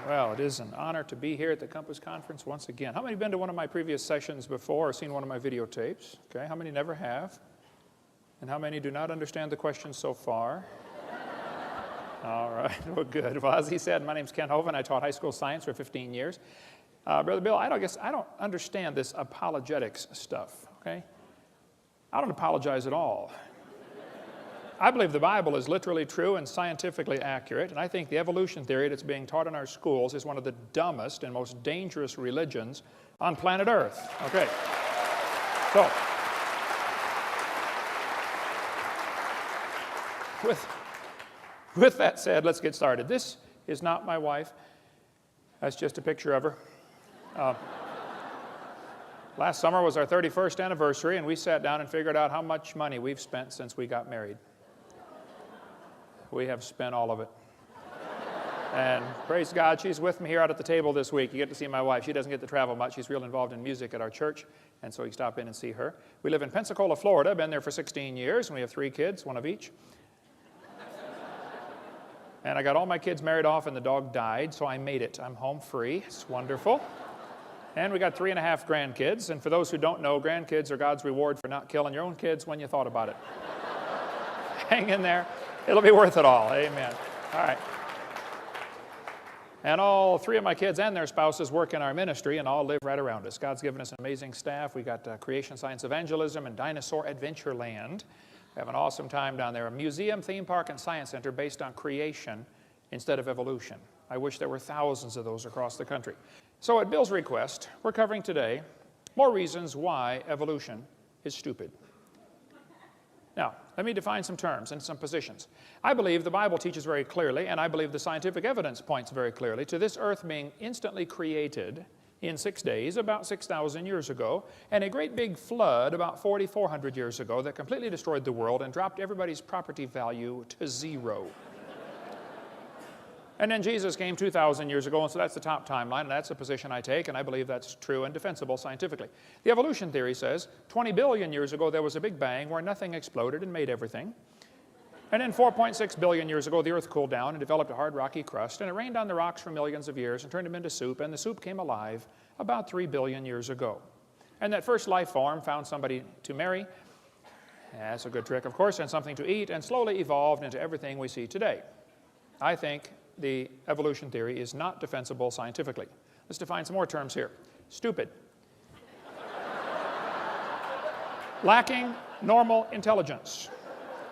Well, it is an honor to be here at the Compass Conference once again. How many have been to one of my previous sessions before or seen one of my videotapes? Okay, how many never have? And how many do not understand the questions so far? All right, well, good. Well, as he said, my name's Ken Hovind. I taught high school science for 15 years. Brother Bill, I don't understand this apologetics stuff, okay? I don't apologize at all. I believe the Bible is literally true and scientifically accurate, and I think the evolution theory that's being taught in our schools is one of the dumbest and most dangerous religions on planet Earth. Okay. So, with that said, let's get started. This is not my wife. That's just a picture of her. Last summer was our 31st anniversary, and we sat down and figured out how much money we've spent since we got married. We have spent all of it. And praise God, she's with me here out at the table this week. You get to see my wife. She doesn't get to travel much. She's real involved in music at our church, and so you stop in and see her. We live in Pensacola, Florida. Been there for 16 years, and we have 3 kids, one of each. And I got all my kids married off, and the dog died, so I made it. I'm home free. It's wonderful. And we got 3.5 grandkids, and for those who don't know, grandkids are God's reward for not killing your own kids when you thought about it. Hang in there. It'll be worth it all. Amen. All right. And all 3 of my kids and their spouses work in our ministry and all live right around us. God's given us an amazing staff. We got Creation, Science, Evangelism, and Dinosaur Adventureland. We have an awesome time down there. A museum, theme park, and science center based on creation instead of evolution. I wish there were thousands of those across the country. So at Bill's request, we're covering today more reasons why evolution is stupid. Now, let me define some terms and some positions. I believe the Bible teaches very clearly, and I believe the scientific evidence points very clearly to this earth being instantly created in 6 days, about 6,000 years ago, and a great big flood about 4,400 years ago that completely destroyed the world and dropped everybody's property value to 0. And then Jesus came 2,000 years ago, and so that's the top timeline, and that's the position I take, and I believe that's true and defensible scientifically. The evolution theory says 20 billion years ago there was a big bang where nothing exploded and made everything. And then 4.6 billion years ago the earth cooled down and developed a hard rocky crust, and it rained on the rocks for millions of years and turned them into soup, and the soup came alive about 3 billion years ago. And that first life form found somebody to marry, that's a good trick of course, and something to eat, and slowly evolved into everything we see today. I think the evolution theory is not defensible scientifically. Let's define some more terms here. Stupid. Lacking normal intelligence.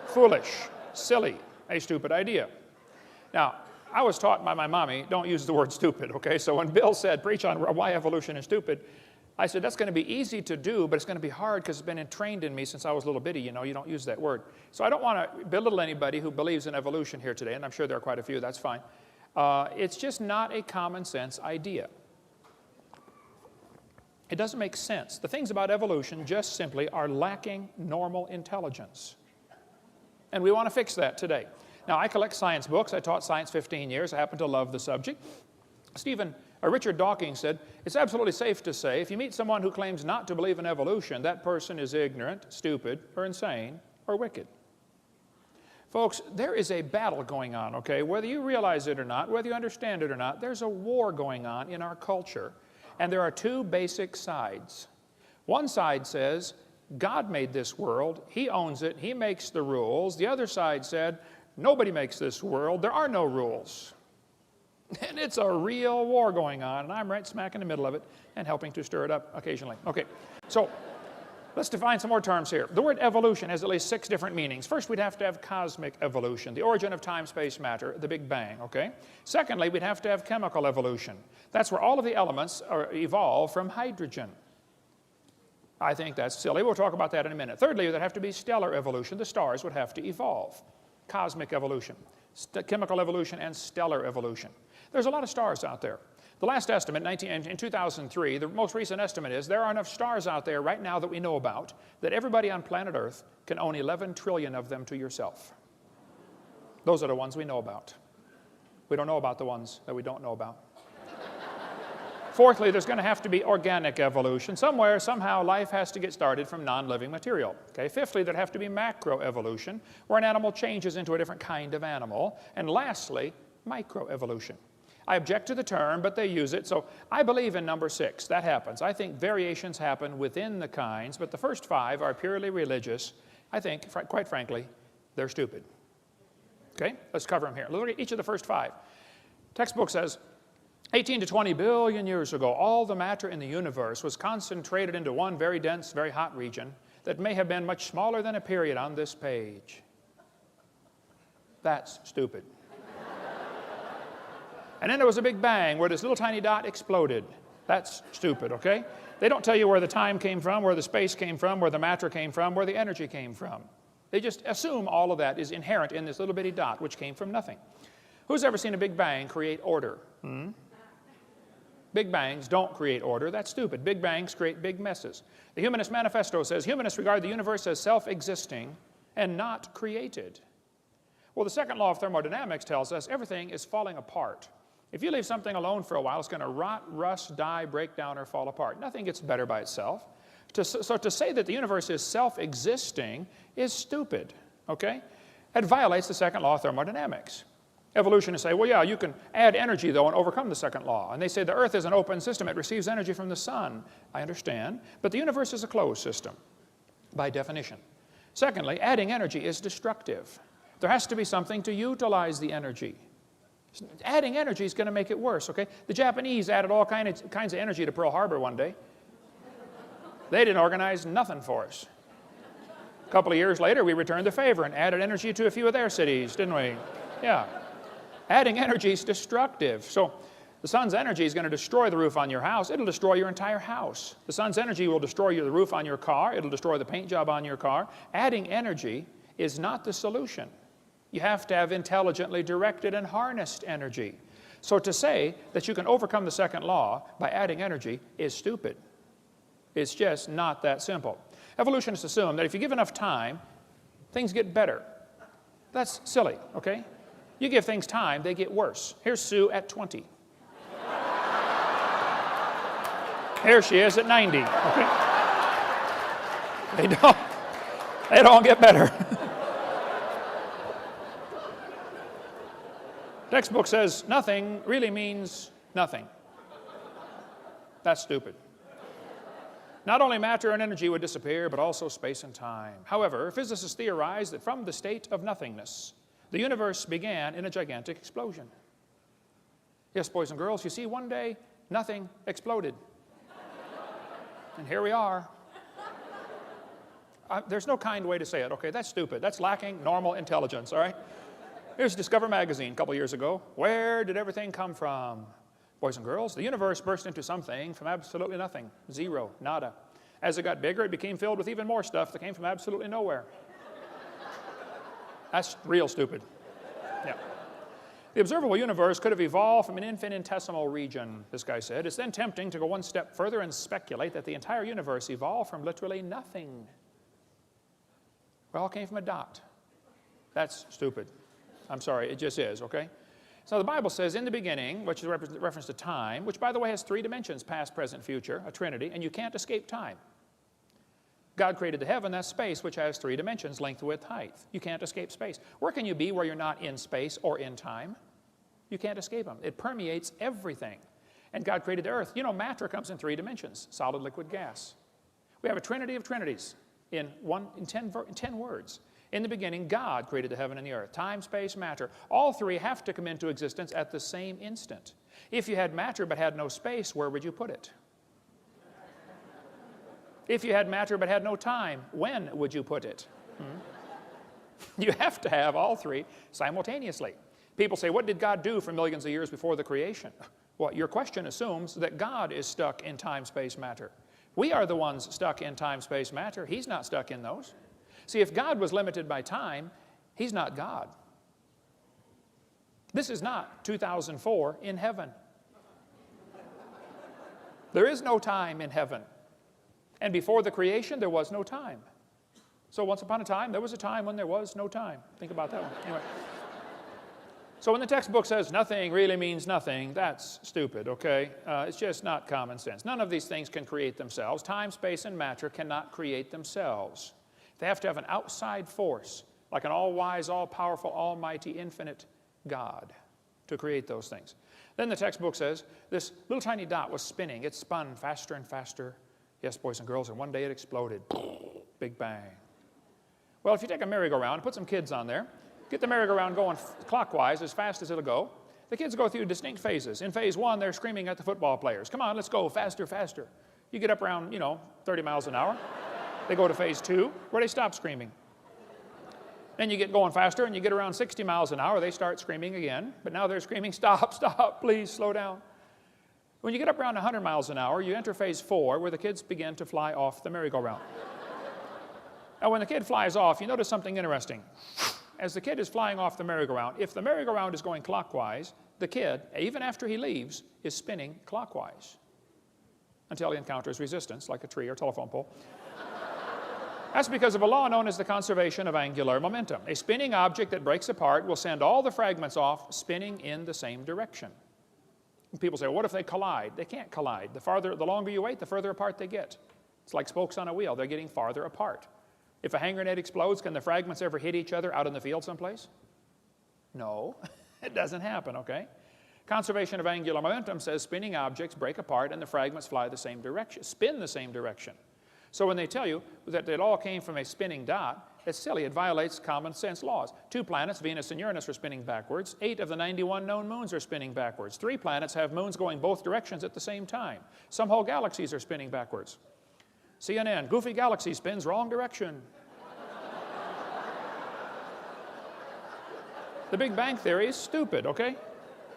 Foolish. Silly. A stupid idea. Now, I was taught by my mommy, don't use the word stupid, okay? So when Bill said, preach on why evolution is stupid, I said, that's going to be easy to do, but it's going to be hard because it's been entrained in me since I was a little bitty. You know, you don't use that word. So I don't want to belittle anybody who believes in evolution here today, and I'm sure there are quite a few. That's fine. It's just not a common sense idea. It doesn't make sense. The things about evolution just simply are lacking normal intelligence. And we want to fix that today. Now, I collect science books. I taught science 15 years. I happen to love the subject. Richard Dawkins said, it's absolutely safe to say if you meet someone who claims not to believe in evolution, that person is ignorant, stupid, or insane, or wicked. Folks, there is a battle going on, okay? Whether you realize it or not, whether you understand it or not, there's a war going on in our culture, and there are 2 basic sides. One side says, God made this world, He owns it, He makes the rules. The other side said, nobody makes this world, there are no rules. And it's a real war going on, and I'm right smack in the middle of it and helping to stir it up occasionally. Okay, so let's define some more terms here. The word evolution has at least 6 different meanings. First, we'd have to have cosmic evolution, the origin of time, space, matter, the Big Bang, okay? Secondly, we'd have to have chemical evolution. That's where all of the elements evolve from hydrogen. I think that's silly. We'll talk about that in a minute. Thirdly, there'd have to be stellar evolution. The stars would have to evolve. Cosmic evolution, chemical evolution, and stellar evolution. There's a lot of stars out there. The last estimate, in 2003, the most recent estimate is there are enough stars out there right now that we know about that everybody on planet Earth can own 11 trillion of them to yourself. Those are the ones we know about. We don't know about the ones that we don't know about. Fourthly, there's going to have to be organic evolution. Somewhere, somehow, life has to get started from non-living material. Okay? Fifthly, there'd have to be macroevolution, where an animal changes into a different kind of animal. And lastly, microevolution. I object to the term, but they use it. So I believe in number 6. That happens. I think variations happen within the kinds, but the first 5 are purely religious. I think, quite frankly, they're stupid. Okay? Let's cover them here. Look at each of the first 5. Textbook says, 18 to 20 billion years ago, all the matter in the universe was concentrated into one very dense, very hot region that may have been much smaller than a period on this page. That's stupid. And then there was a big bang where this little tiny dot exploded. That's stupid, okay? They don't tell you where the time came from, where the space came from, where the matter came from, where the energy came from. They just assume all of that is inherent in this little bitty dot, which came from nothing. Who's ever seen a big bang create order? Big bangs don't create order. That's stupid. Big bangs create big messes. The Humanist Manifesto says humanists regard the universe as self-existing and not created. Well, the second law of thermodynamics tells us everything is falling apart. If you leave something alone for a while, it's going to rot, rust, die, break down, or fall apart. Nothing gets better by itself. So to say that the universe is self-existing is stupid, okay? It violates the second law of thermodynamics. Evolutionists say, well, yeah, you can add energy, though, and overcome the second law. And they say the Earth is an open system. It receives energy from the sun. I understand. But the universe is a closed system, by definition. Secondly, adding energy is destructive. There has to be something to utilize the energy. Adding energy is going to make it worse, okay? The Japanese added all kinds of energy to Pearl Harbor one day. They didn't organize nothing for us. A couple of years later, we returned the favor and added energy to a few of their cities, didn't we? Yeah. Adding energy is destructive. So the sun's energy is going to destroy the roof on your house. It'll destroy your entire house. The sun's energy will destroy the roof on your car. It'll destroy the paint job on your car. Adding energy is not the solution. You have to have intelligently directed and harnessed energy. So to say that you can overcome the second law by adding energy is stupid. It's just not that simple. Evolutionists assume that if you give enough time, things get better. That's silly, okay? You give things time, they get worse. Here's Sue at 20. Here she is at 90. Okay? They don't get better. Textbook says nothing really means nothing. That's stupid. Not only matter and energy would disappear, but also space and time. However, physicists theorize that from the state of nothingness, the universe began in a gigantic explosion. Yes, boys and girls, you see, one day, nothing exploded. And here we are. There's no kind way to say it, okay? That's stupid. That's lacking normal intelligence, all right? Here's Discover magazine a couple years ago. Where did everything come from? Boys and girls, the universe burst into something from absolutely nothing. Zero, nada. As it got bigger, it became filled with even more stuff that came from absolutely nowhere. That's real stupid. Yeah. The observable universe could have evolved from an infinitesimal region, this guy said. It's then tempting to go one step further and speculate that the entire universe evolved from literally nothing. It all came from a dot. That's stupid. I'm sorry, it just is, okay? So the Bible says, in the beginning, which is a reference to time, which, by the way, has 3 dimensions, past, present, future, a trinity, and you can't escape time. God created the heaven, that's space, which has 3 dimensions, length, width, height. You can't escape space. Where can you be where you're not in space or in time? You can't escape them. It permeates everything. And God created the earth. You know, matter comes in 3 dimensions, solid, liquid, gas. We have a trinity of trinities in 10 words. In the beginning, God created the heaven and the earth. Time, space, matter. All 3 have to come into existence at the same instant. If you had matter but had no space, where would you put it? If you had matter but had no time, when would you put it? You have to have all 3 simultaneously. People say, what did God do for millions of years before the creation? Well, your question assumes that God is stuck in time, space, matter. We are the ones stuck in time, space, matter. He's not stuck in those. See, if God was limited by time, He's not God. This is not 2004 in heaven. There is no time in heaven. And before the creation, there was no time. So once upon a time, there was a time when there was no time. Think about that one. Anyway. So when the textbook says nothing really means nothing, that's stupid, okay? It's just not common sense. None of these things can create themselves. Time, space, and matter cannot create themselves. They have to have an outside force, like an all-wise, all-powerful, almighty, infinite God. to create those things. Then the textbook says this little tiny dot was spinning. It spun faster and faster. Yes, boys and girls, and one day it exploded. Big bang. Well, if you take a merry-go-round and put some kids on there, get the merry-go-round going clockwise as fast as it'll go, the kids go through distinct phases. In phase one, they're screaming at the football players. Come on, let's go, faster, faster. You get up around, 30 miles an hour. They go to phase two, where they stop screaming. Then you get going faster, and you get around 60 miles an hour. They start screaming again, but now they're screaming, stop, stop, please, slow down. When you get up around 100 miles an hour, you enter phase four, where the kids begin to fly off the merry-go-round. Now, when the kid flies off, you notice something interesting. As the kid is flying off the merry-go-round, if the merry-go-round is going clockwise, the kid, even after he leaves, is spinning clockwise until he encounters resistance, like a tree or telephone pole. That's because of a law known as the conservation of angular momentum. A spinning object that breaks apart will send all the fragments off spinning in the same direction. And people say, well, what if they collide? They can't collide. The longer you wait, the further apart they get. It's like spokes on a wheel. They're getting farther apart. If a hand grenade explodes, can the fragments ever hit each other out in the field someplace? No, it doesn't happen, okay? Conservation of angular momentum says spinning objects break apart and the fragments fly the same direction, spin the same direction. So when they tell you that it all came from a spinning dot, it's silly. It violates common sense laws. 2 planets, Venus and Uranus, are spinning backwards. 8 of the 91 known moons are spinning backwards. 3 planets have moons going both directions at the same time. Some whole galaxies are spinning backwards. CNN, goofy galaxy spins wrong direction. The Big Bang Theory is stupid, okay?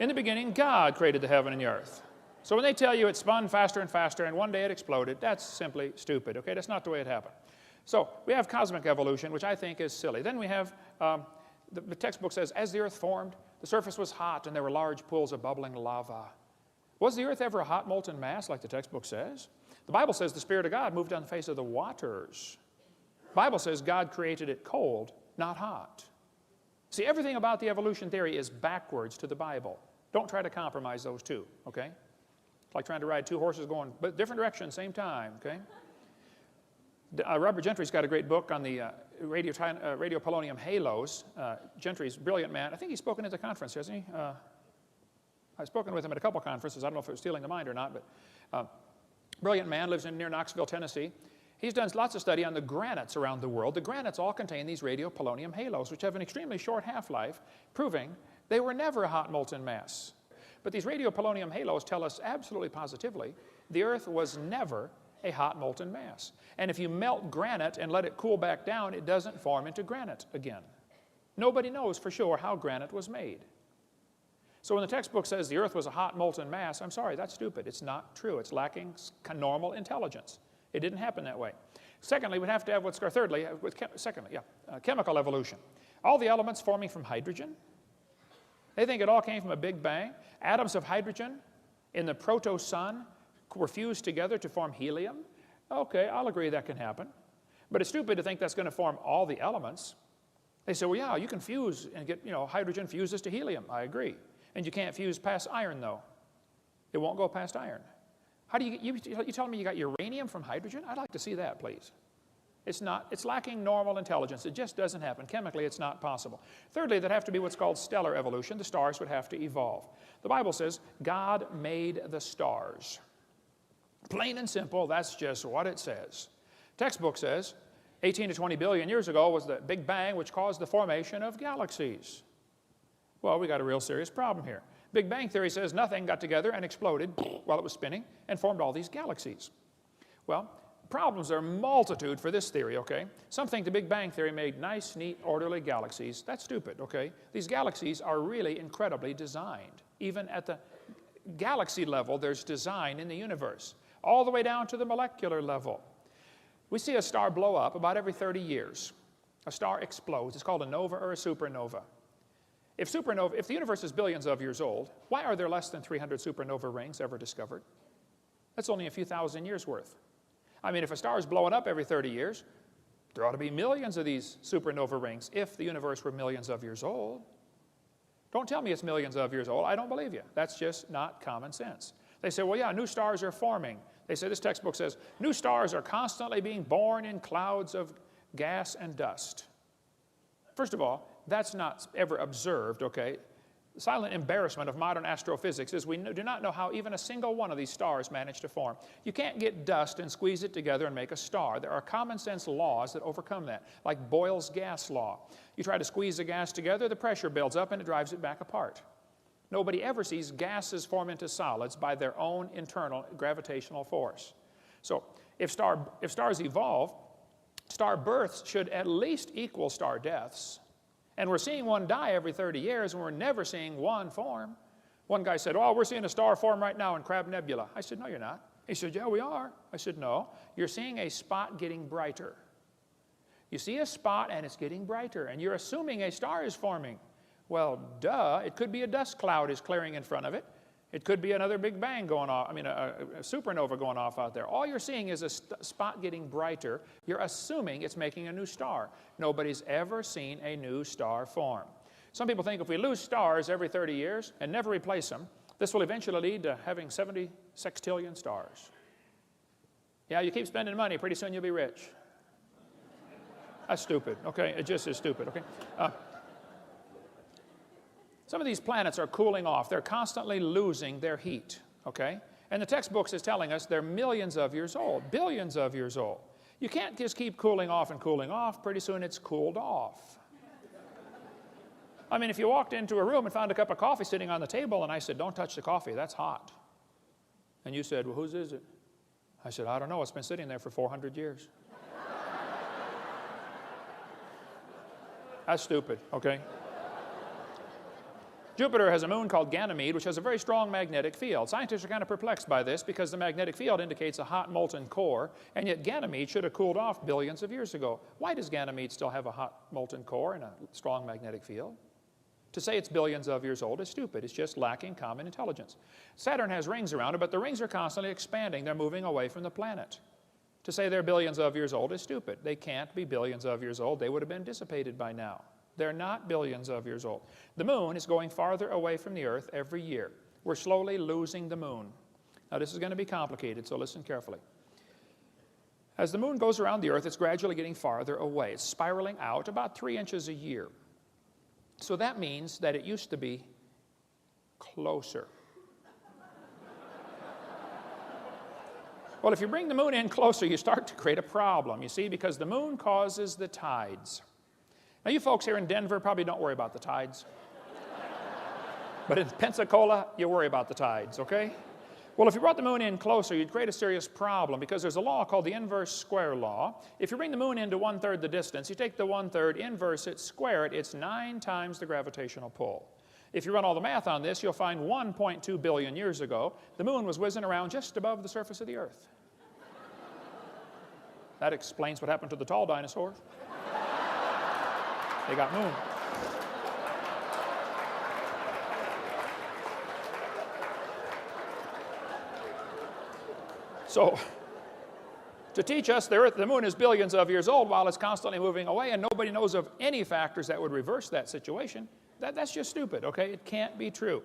In the beginning, God created the heaven and the earth. So when they tell you it spun faster and faster and one day it exploded, that's simply stupid, okay? That's not the way it happened. So we have cosmic evolution, which I think is silly. Then we have, the textbook says, as the earth formed, the surface was hot and there were large pools of bubbling lava. Was the earth ever a hot molten mass like the textbook says? The Bible says the Spirit of God moved on the face of the waters. The Bible says God created it cold, not hot. See, everything about the evolution theory is backwards to the Bible. Don't try to compromise those two, okay? It's like trying to ride 2 horses going different directions, same time, okay? Robert Gentry's got a great book on the radio polonium halos. Gentry's a brilliant man. I think he's spoken at the conference, hasn't he? I've spoken with him at a couple conferences. I don't know if it was stealing the mind or not, but brilliant man, lives near Knoxville, Tennessee. He's done lots of study on the granites around the world. The granites all contain these radiopolonium halos, which have an extremely short half-life, proving they were never a hot molten mass. But these radiopolonium halos tell us absolutely positively the Earth was never a hot molten mass. And if you melt granite and let it cool back down, it doesn't form into granite again. Nobody knows for sure how granite was made. So when the textbook says the Earth was a hot molten mass, I'm sorry, that's stupid. It's not true. It's lacking normal intelligence. It didn't happen that way. Secondly, we'd have to have chemical evolution. All the elements forming from hydrogen, they think it all came from a big bang. Atoms of hydrogen in the proto-sun were fused together to form helium. Okay, I'll agree that can happen. But it's stupid to think that's going to form all the elements. They say, well, yeah, you can fuse and get, hydrogen fuses to helium. I agree. And you can't fuse past iron, though. It won't go past iron. How do you telling me you got uranium from hydrogen? I'd like to see that, please. It's lacking normal intelligence. It just doesn't happen. Chemically, it's not possible. Thirdly, there'd have to be what's called stellar evolution. The stars would have to evolve. The Bible says God made the stars. Plain and simple, that's just what it says. Textbook says 18 to 20 billion years ago was the Big Bang, which caused the formation of galaxies. Well, we got a real serious problem here. Big Bang Theory says nothing got together and exploded while it was spinning and formed all these galaxies. Well, problems are a multitude for this theory, okay? Some think the Big Bang Theory made nice, neat, orderly galaxies. That's stupid, okay? These galaxies are really incredibly designed. Even at the galaxy level, there's design in the universe, all the way down to the molecular level. We see a star blow up about every 30 years. A star explodes. It's called a nova or a supernova. If the universe is billions of years old, why are there less than 300 supernova rings ever discovered? That's only a few thousand years worth. I mean, if a star is blowing up every 30 years, there ought to be millions of these supernova rings if the universe were millions of years old. Don't tell me it's millions of years old. I don't believe you. That's just not common sense. They say, well, yeah, new stars are forming. They say, this textbook says, new stars are constantly being born in clouds of gas and dust. First of all, that's not ever observed, okay? The silent embarrassment of modern astrophysics is we do not know how even a single one of these stars managed to form. You can't get dust and squeeze it together and make a star. There are common sense laws that overcome that, like Boyle's gas law. You try to squeeze the gas together, the pressure builds up and it drives it back apart. Nobody ever sees gases form into solids by their own internal gravitational force. So if stars evolve, star births should at least equal star deaths. And we're seeing one die every 30 years, and we're never seeing one form. One guy said, oh, we're seeing a star form right now in Crab Nebula. I said, no, you're not. He said, yeah, we are. I said, no, you're seeing a spot getting brighter. You see a spot, and it's getting brighter, and you're assuming a star is forming. Well, duh, it could be a dust cloud is clearing in front of it. It could be another Big Bang going off, a supernova going off out there. All you're seeing is a spot getting brighter. You're assuming it's making a new star. Nobody's ever seen a new star form. Some people think if we lose stars every 30 years and never replace them, this will eventually lead to having 70 sextillion stars. Yeah, you keep spending money, pretty soon you'll be rich. That's stupid, okay? It just is stupid, okay? Some of these planets are cooling off. They're constantly losing their heat, okay? And the textbooks is telling us they're millions of years old, billions of years old. You can't just keep cooling off and cooling off. Pretty soon it's cooled off. I mean, if you walked into a room and found a cup of coffee sitting on the table and I said, don't touch the coffee, that's hot. And you said, well, whose is it? I said, I don't know, it's been sitting there for 400 years. That's stupid, okay? Jupiter has a moon called Ganymede, which has a very strong magnetic field. Scientists are kind of perplexed by this because the magnetic field indicates a hot molten core, and yet Ganymede should have cooled off billions of years ago. Why does Ganymede still have a hot molten core and a strong magnetic field? To say it's billions of years old is stupid. It's just lacking common intelligence. Saturn has rings around it, but the rings are constantly expanding. They're moving away from the planet. To say they're billions of years old is stupid. They can't be billions of years old. They would have been dissipated by now. They're not billions of years old. The moon is going farther away from the earth every year. We're slowly losing the moon. Now this is going to be complicated, so listen carefully. As the moon goes around the earth, it's gradually getting farther away. It's spiraling out about 3 inches a year. So that means that it used to be closer. Well, if you bring the moon in closer, you start to create a problem, you see, because the moon causes the tides. Now, you folks here in Denver probably don't worry about the tides. But in Pensacola, you worry about the tides, okay? Well, if you brought the moon in closer, you'd create a serious problem because there's a law called the inverse square law. If you bring the moon into 1/3 the distance, you take the 1/3, inverse it, square it, it's 9 times the gravitational pull. If you run all the math on this, you'll find 1.2 billion years ago, the moon was whizzing around just above the surface of the earth. That explains what happened to the tall dinosaurs. They got moon. So, to teach us the moon is billions of years old while it's constantly moving away and nobody knows of any factors that would reverse that situation, that's just stupid, okay? It can't be true.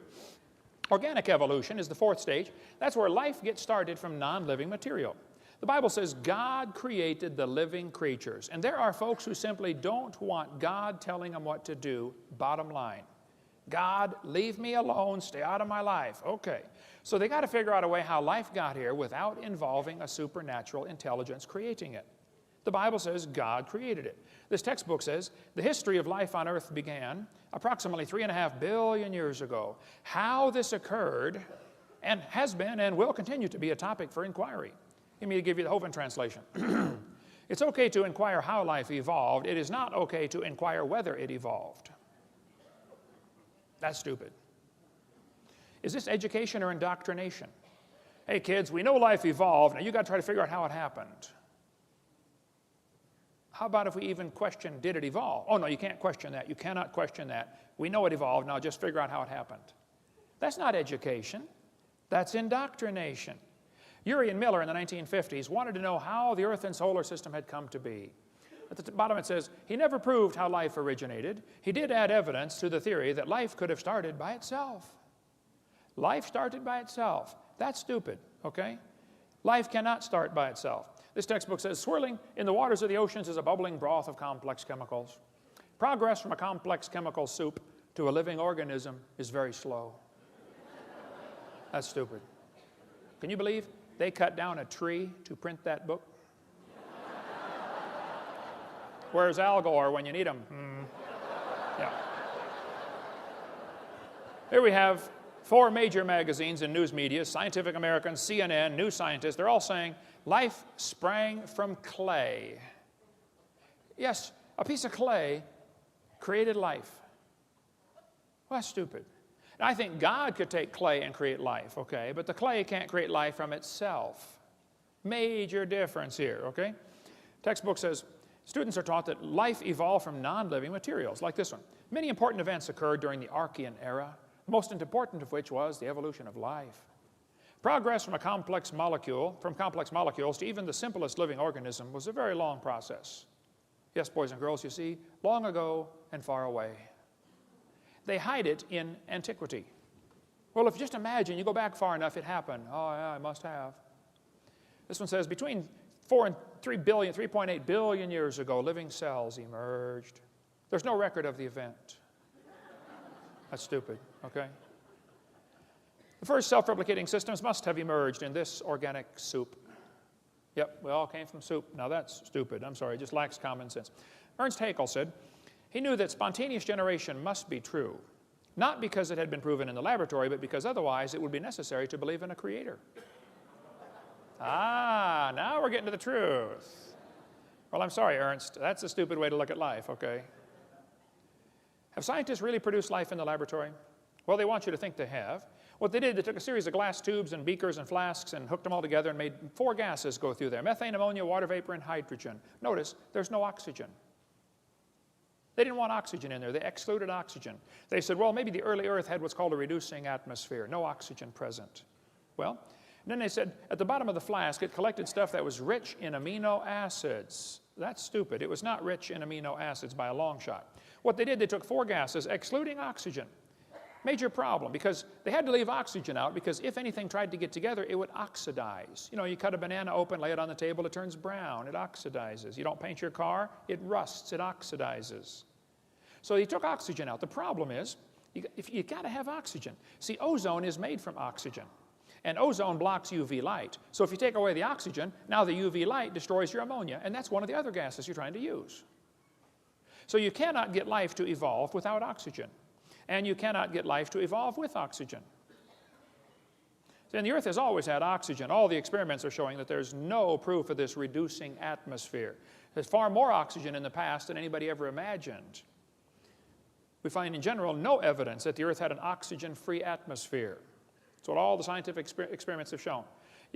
Organic evolution is the 4th stage. That's where life gets started from non-living material. The Bible says God created the living creatures. And there are folks who simply don't want God telling them what to do, bottom line. God, leave me alone, stay out of my life. Okay. So they got to figure out a way how life got here without involving a supernatural intelligence creating it. The Bible says God created it. This textbook says the history of life on earth began approximately 3.5 billion years ago. How this occurred and has been and will continue to be a topic for inquiry. Let me give you the Hovind translation. It's okay to inquire how life evolved. It is not okay to inquire whether it evolved. That's stupid. Is this education or indoctrination? Hey kids, we know life evolved. Now you got to try to figure out how it happened. How about if we even question, did it evolve? Oh no, you can't question that. You cannot question that. We know it evolved. Now just figure out how it happened. That's not education. That's indoctrination. Urey and Miller in the 1950s wanted to know how the Earth and solar system had come to be. At the bottom it says, he never proved how life originated. He did add evidence to the theory that life could have started by itself. Life started by itself. That's stupid, okay? Life cannot start by itself. This textbook says, swirling in the waters of the oceans is a bubbling broth of complex chemicals. Progress from a complex chemical soup to to a living organism is very slow. That's stupid. Can you believe they cut down a tree to print that book? Where's Al Gore when you need him? Yeah. Here we have 4 major magazines and news media, Scientific American, CNN, New Scientist. They're all saying life sprang from clay. Yes, a piece of clay created life. Well, that's stupid. Now, I think God could take clay and create life, okay? But the clay can't create life from itself. Major difference here, okay? Textbook says, students are taught that life evolved from non-living materials, like this one. Many important events occurred during the Archean era, the most important of which was the evolution of life. Progress from complex molecules to even the simplest living organism was a very long process. Yes, boys and girls, you see, long ago and far away. They hide it in antiquity. Well, if you just imagine, you go back far enough, it happened. Oh, yeah, I must have. This one says, between 4 and 3.8 billion years ago, living cells emerged. There's no record of the event. That's stupid, okay? The first self-replicating systems must have emerged in this organic soup. Yep, we all came from soup. Now that's stupid. I'm sorry, it just lacks common sense. Ernst Haeckel said, he knew that spontaneous generation must be true, not because it had been proven in the laboratory, but because otherwise it would be necessary to believe in a creator. Ah, now we're getting to the truth. Well, I'm sorry, Ernst. That's a stupid way to look at life, okay? Have scientists really produced life in the laboratory? Well, they want you to think they have. What they did, they took a series of glass tubes and beakers and flasks and hooked them all together and made 4 gases go through there: methane, ammonia, water vapor, and hydrogen. Notice, there's no oxygen. They didn't want oxygen in there. They excluded oxygen. They said, well, maybe the early Earth had what's called a reducing atmosphere, no oxygen present. Well, and then they said, at the bottom of the flask, it collected stuff that was rich in amino acids. That's stupid. It was not rich in amino acids by a long shot. What they did, they took 4 gases, excluding oxygen. Major problem, because they had to leave oxygen out, because if anything tried to get together, it would oxidize. You know, you cut a banana open, lay it on the table, it turns brown, it oxidizes. You don't paint your car, it rusts, it oxidizes. So he took oxygen out. The problem is, you got to have oxygen. See, ozone is made from oxygen, and ozone blocks UV light. So if you take away the oxygen, now the UV light destroys your ammonia, and that's one of the other gases you're trying to use. So you cannot get life to evolve without oxygen. And you cannot get life to evolve with oxygen. And the Earth has always had oxygen. All the experiments are showing that there's no proof of this reducing atmosphere. There's far more oxygen in the past than anybody ever imagined. We find in general no evidence that the Earth had an oxygen-free atmosphere. That's what all the scientific experiments have shown.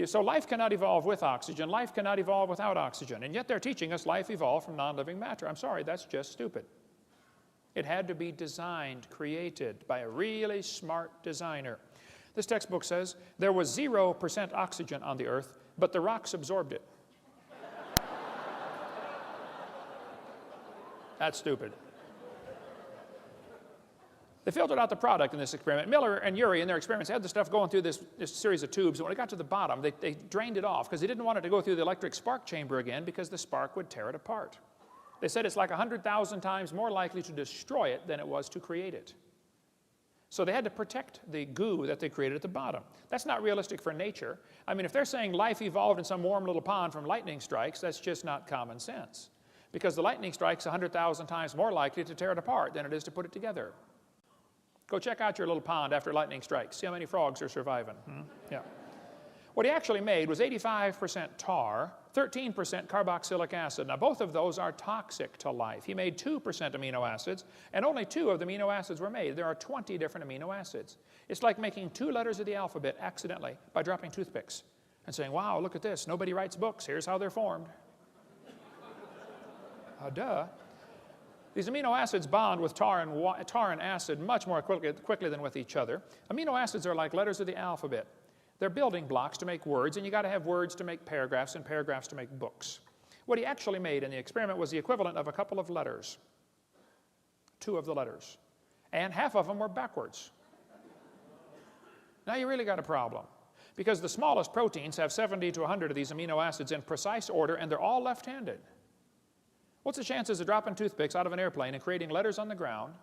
So life cannot evolve with oxygen. Life cannot evolve without oxygen. And yet they're teaching us life evolved from non-living matter. I'm sorry, that's just stupid. It had to be designed, created by a really smart designer. This textbook says there was 0% oxygen on the Earth, but the rocks absorbed it. That's stupid. They filtered out the product in this experiment. Miller and Urey in their experiments had the stuff going through this series of tubes, and when it got to the bottom, they drained it off because they didn't want it to go through the electric spark chamber again because the spark would tear it apart. They said it's like 100,000 times more likely to destroy it than it was to create it. So they had to protect the goo that they created at the bottom. That's not realistic for nature. I mean, if they're saying life evolved in some warm little pond from lightning strikes, that's just not common sense. Because the lightning strike's 100,000 times more likely to tear it apart than it is to put it together. Go check out your little pond after lightning strikes. See how many frogs are surviving. Yeah. What he actually made was 85% tar, 13% carboxylic acid. Now, both of those are toxic to life. He made 2% amino acids, and only 2 of the amino acids were made. There are 20 different amino acids. It's like making 2 letters of the alphabet accidentally by dropping toothpicks and saying, wow, look at this. Nobody writes books. Here's how they're formed. Duh. These amino acids bond with tar and acid much more quickly than with each other. Amino acids are like letters of the alphabet. They're building blocks to make words, and you got to have words to make paragraphs and paragraphs to make books. What he actually made in the experiment was the equivalent of a couple of letters. 2 of the letters. And half of them were backwards. Now you really got a problem. Because the smallest proteins have 70 to 100 of these amino acids in precise order, and they're all left-handed. What's the chances of dropping toothpicks out of an airplane and creating letters on the ground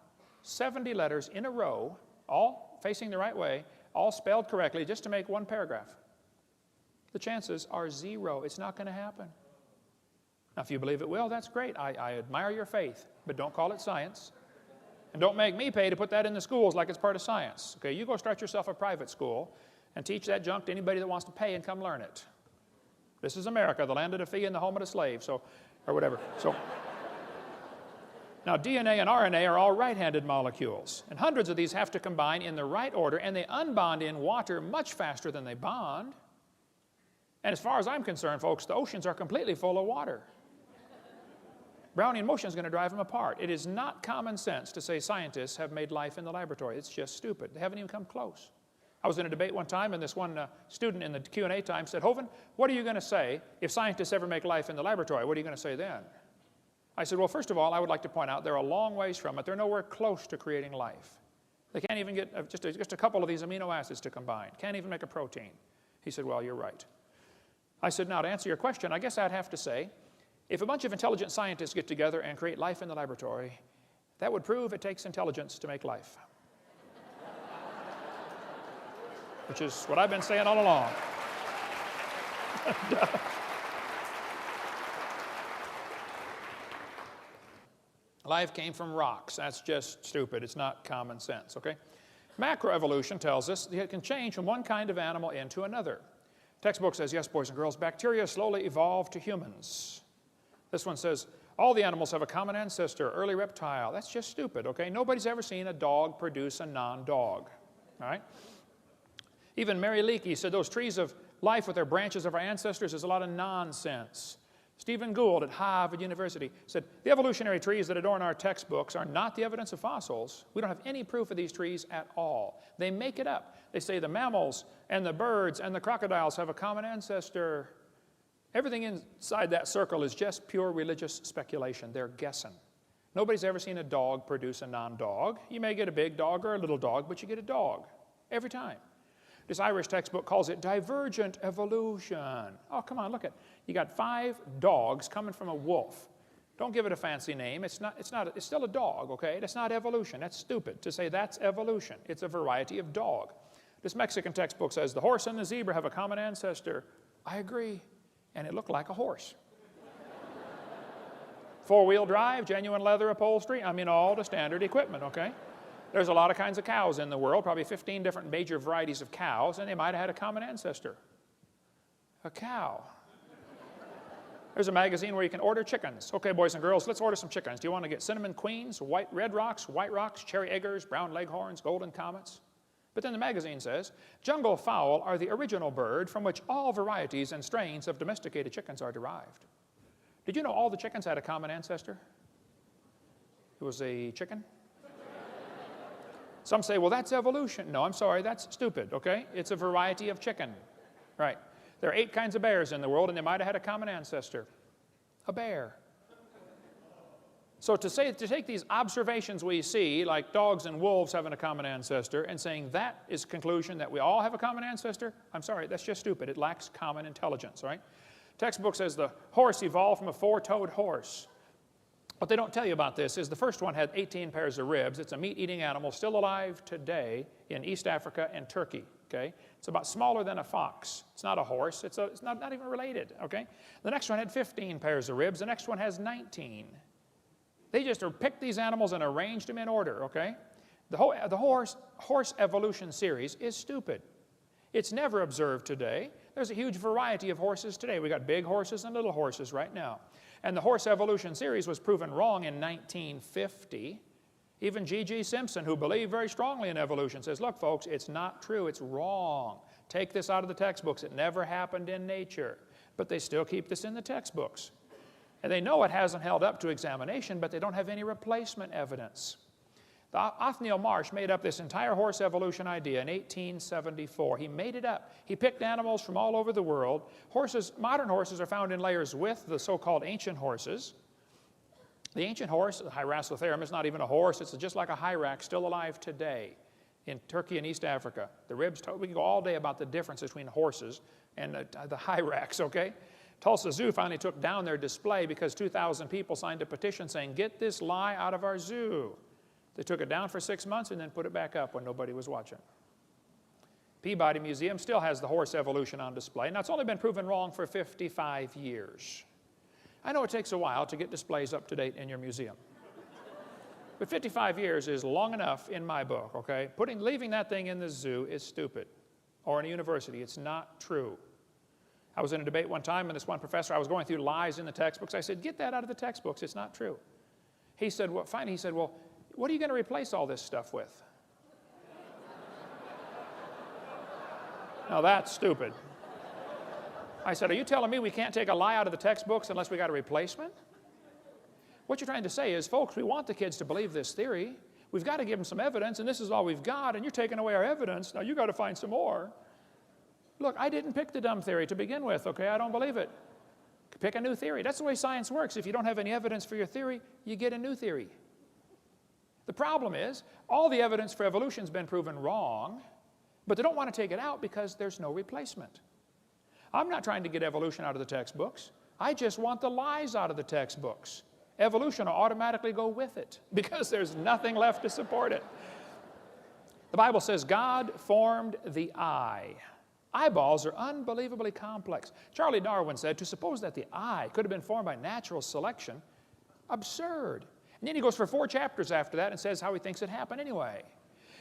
70 letters in a row, all facing the right way, all spelled correctly, just to make one paragraph. The chances are 0. It's not going to happen. Now, if you believe it will, that's great. I admire your faith, but don't call it science. And don't make me pay to put that in the schools like it's part of science. Okay, you go start yourself a private school and teach that junk to anybody that wants to pay and come learn it. This is America, the land of the free and the home of the slave, so, or whatever. So, now, DNA and RNA are all right-handed molecules, and hundreds of these have to combine in the right order, and they unbond in water much faster than they bond. And as far as I'm concerned, folks, the oceans are completely full of water. Brownian motion is going to drive them apart. It is not common sense to say scientists have made life in the laboratory. It's just stupid. They haven't even come close. I was in a debate one time, and this one student in the Q&A time said, Hovind, what are you going to say if scientists ever make life in the laboratory? What are you going to say then? I said, well, first of all, I would like to point out they're a long ways from it. They're nowhere close to creating life. They can't even get just a couple of these amino acids to combine. Can't even make a protein. He said, well, you're right. I said, now, to answer your question, I guess I'd have to say, if a bunch of intelligent scientists get together and create life in the laboratory, that would prove it takes intelligence to make life. Which is what I've been saying all along. Life came from rocks. That's just stupid. It's not common sense, okay? Macroevolution tells us that it can change from one kind of animal into another. Textbook says, yes, boys and girls, bacteria slowly evolved to humans. This one says, all the animals have a common ancestor, early reptile. That's just stupid, okay? Nobody's ever seen a dog produce a non-dog, all right? Even Mary Leakey said those trees of life with their branches of our ancestors is a lot of nonsense. Stephen Gould at Harvard University said, the evolutionary trees that adorn our textbooks are not the evidence of fossils. We don't have any proof of these trees at all. They make it up. They say the mammals and the birds and the crocodiles have a common ancestor. Everything inside that circle is just pure religious speculation. They're guessing. Nobody's ever seen a dog produce a non-dog. You may get a big dog or a little dog, but you get a dog every time. This Irish textbook calls it divergent evolution. Oh, come on, look at it. You got 5 dogs coming from a wolf. Don't give it a fancy name. It's still a dog, okay? That's not evolution. That's stupid to say that's evolution. It's a variety of dog. This Mexican textbook says the horse and the zebra have a common ancestor. I agree. And it looked like a horse. 4-wheel drive, genuine leather upholstery. I mean, all the standard equipment, okay? There's a lot of kinds of cows in the world, probably 15 different major varieties of cows, and they might have had a common ancestor. A cow. There's a magazine where you can order chickens. Okay, boys and girls, let's order some chickens. Do you want to get cinnamon queens, red rocks, white rocks, cherry eggers, brown leghorns, golden comets? But then the magazine says, jungle fowl are the original bird from which all varieties and strains of domesticated chickens are derived. Did you know all the chickens had a common ancestor? It was a chicken. Some say, well, that's evolution. No, I'm sorry, that's stupid, okay? It's a variety of chicken, right? There are 8 kinds of bears in the world, and they might have had a common ancestor. A bear. So to take these observations we see, like dogs and wolves having a common ancestor, and saying that is a conclusion that we all have a common ancestor, I'm sorry, that's just stupid. It lacks common intelligence, right? Textbook says the horse evolved from a 4-toed horse. What they don't tell you about this is the first one had 18 pairs of ribs. It's a meat-eating animal still alive today in East Africa and Turkey, okay? It's about smaller than a fox. It's not a horse. It's not even related, okay? The next one had 15 pairs of ribs. The next one has 19. They just picked these animals and arranged them in order, okay? The horse evolution series is stupid. It's never observed today. There's a huge variety of horses today. We got big horses and little horses right now. And the horse evolution series was proven wrong in 1950. Even G.G. Simpson, who believed very strongly in evolution, says, look, folks, it's not true. It's wrong. Take this out of the textbooks. It never happened in nature. But they still keep this in the textbooks. And they know it hasn't held up to examination, but they don't have any replacement evidence. Othniel Marsh made up this entire horse evolution idea in 1874. He made it up. He picked animals from all over the world. Modern horses are found in layers with the so-called ancient horses. The ancient horse, the Hyracotherium, is not even a horse. It's just like a hyrax, still alive today in Turkey and East Africa. The ribs, we can go all day about the difference between horses and the hyrax, okay? Tulsa Zoo finally took down their display because 2,000 people signed a petition saying, get this lie out of our zoo. They took it down for 6 months and then put it back up when nobody was watching. Peabody Museum still has the horse evolution on display. Now, it's only been proven wrong for 55 years. I know it takes a while to get displays up to date in your museum. But 55 years is long enough in my book, okay? Leaving that thing in the zoo is stupid. Or in a university, it's not true. I was in a debate one time, and this one professor, I was going through lies in the textbooks. I said, get that out of the textbooks. It's not true. He said, well, fine. He said, well, what are you going to replace all this stuff with? Now, that's stupid. I said, are you telling me we can't take a lie out of the textbooks unless we got a replacement? What you're trying to say is, folks, we want the kids to believe this theory. We've got to give them some evidence, and this is all we've got, and you're taking away our evidence. Now, you've got to find some more. Look, I didn't pick the dumb theory to begin with, okay? I don't believe it. Pick a new theory. That's the way science works. If you don't have any evidence for your theory, you get a new theory. The problem is, all the evidence for evolution has been proven wrong, but they don't want to take it out because there's no replacement. I'm not trying to get evolution out of the textbooks. I just want the lies out of the textbooks. Evolution will automatically go with it because there's nothing left to support it. The Bible says God formed the eye. Eyeballs are unbelievably complex. Charlie Darwin said, to suppose that the eye could have been formed by natural selection, absurd. And then he goes for 4 chapters after that and says how he thinks it happened anyway.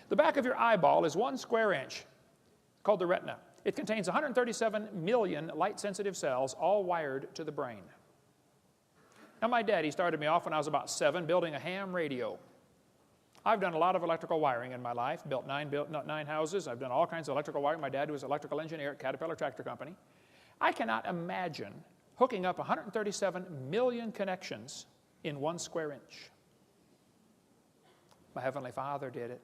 The back of your eyeball is 1 square inch, called the retina. It contains 137 million light-sensitive cells, all wired to the brain. Now, my daddy started me off when I was about 7 building a ham radio. I've done a lot of electrical wiring in my life, built 9 houses. I've done all kinds of electrical wiring. My dad was an electrical engineer at Caterpillar Tractor Company. I cannot imagine hooking up 137 million connections in 1 square inch. My Heavenly Father did it.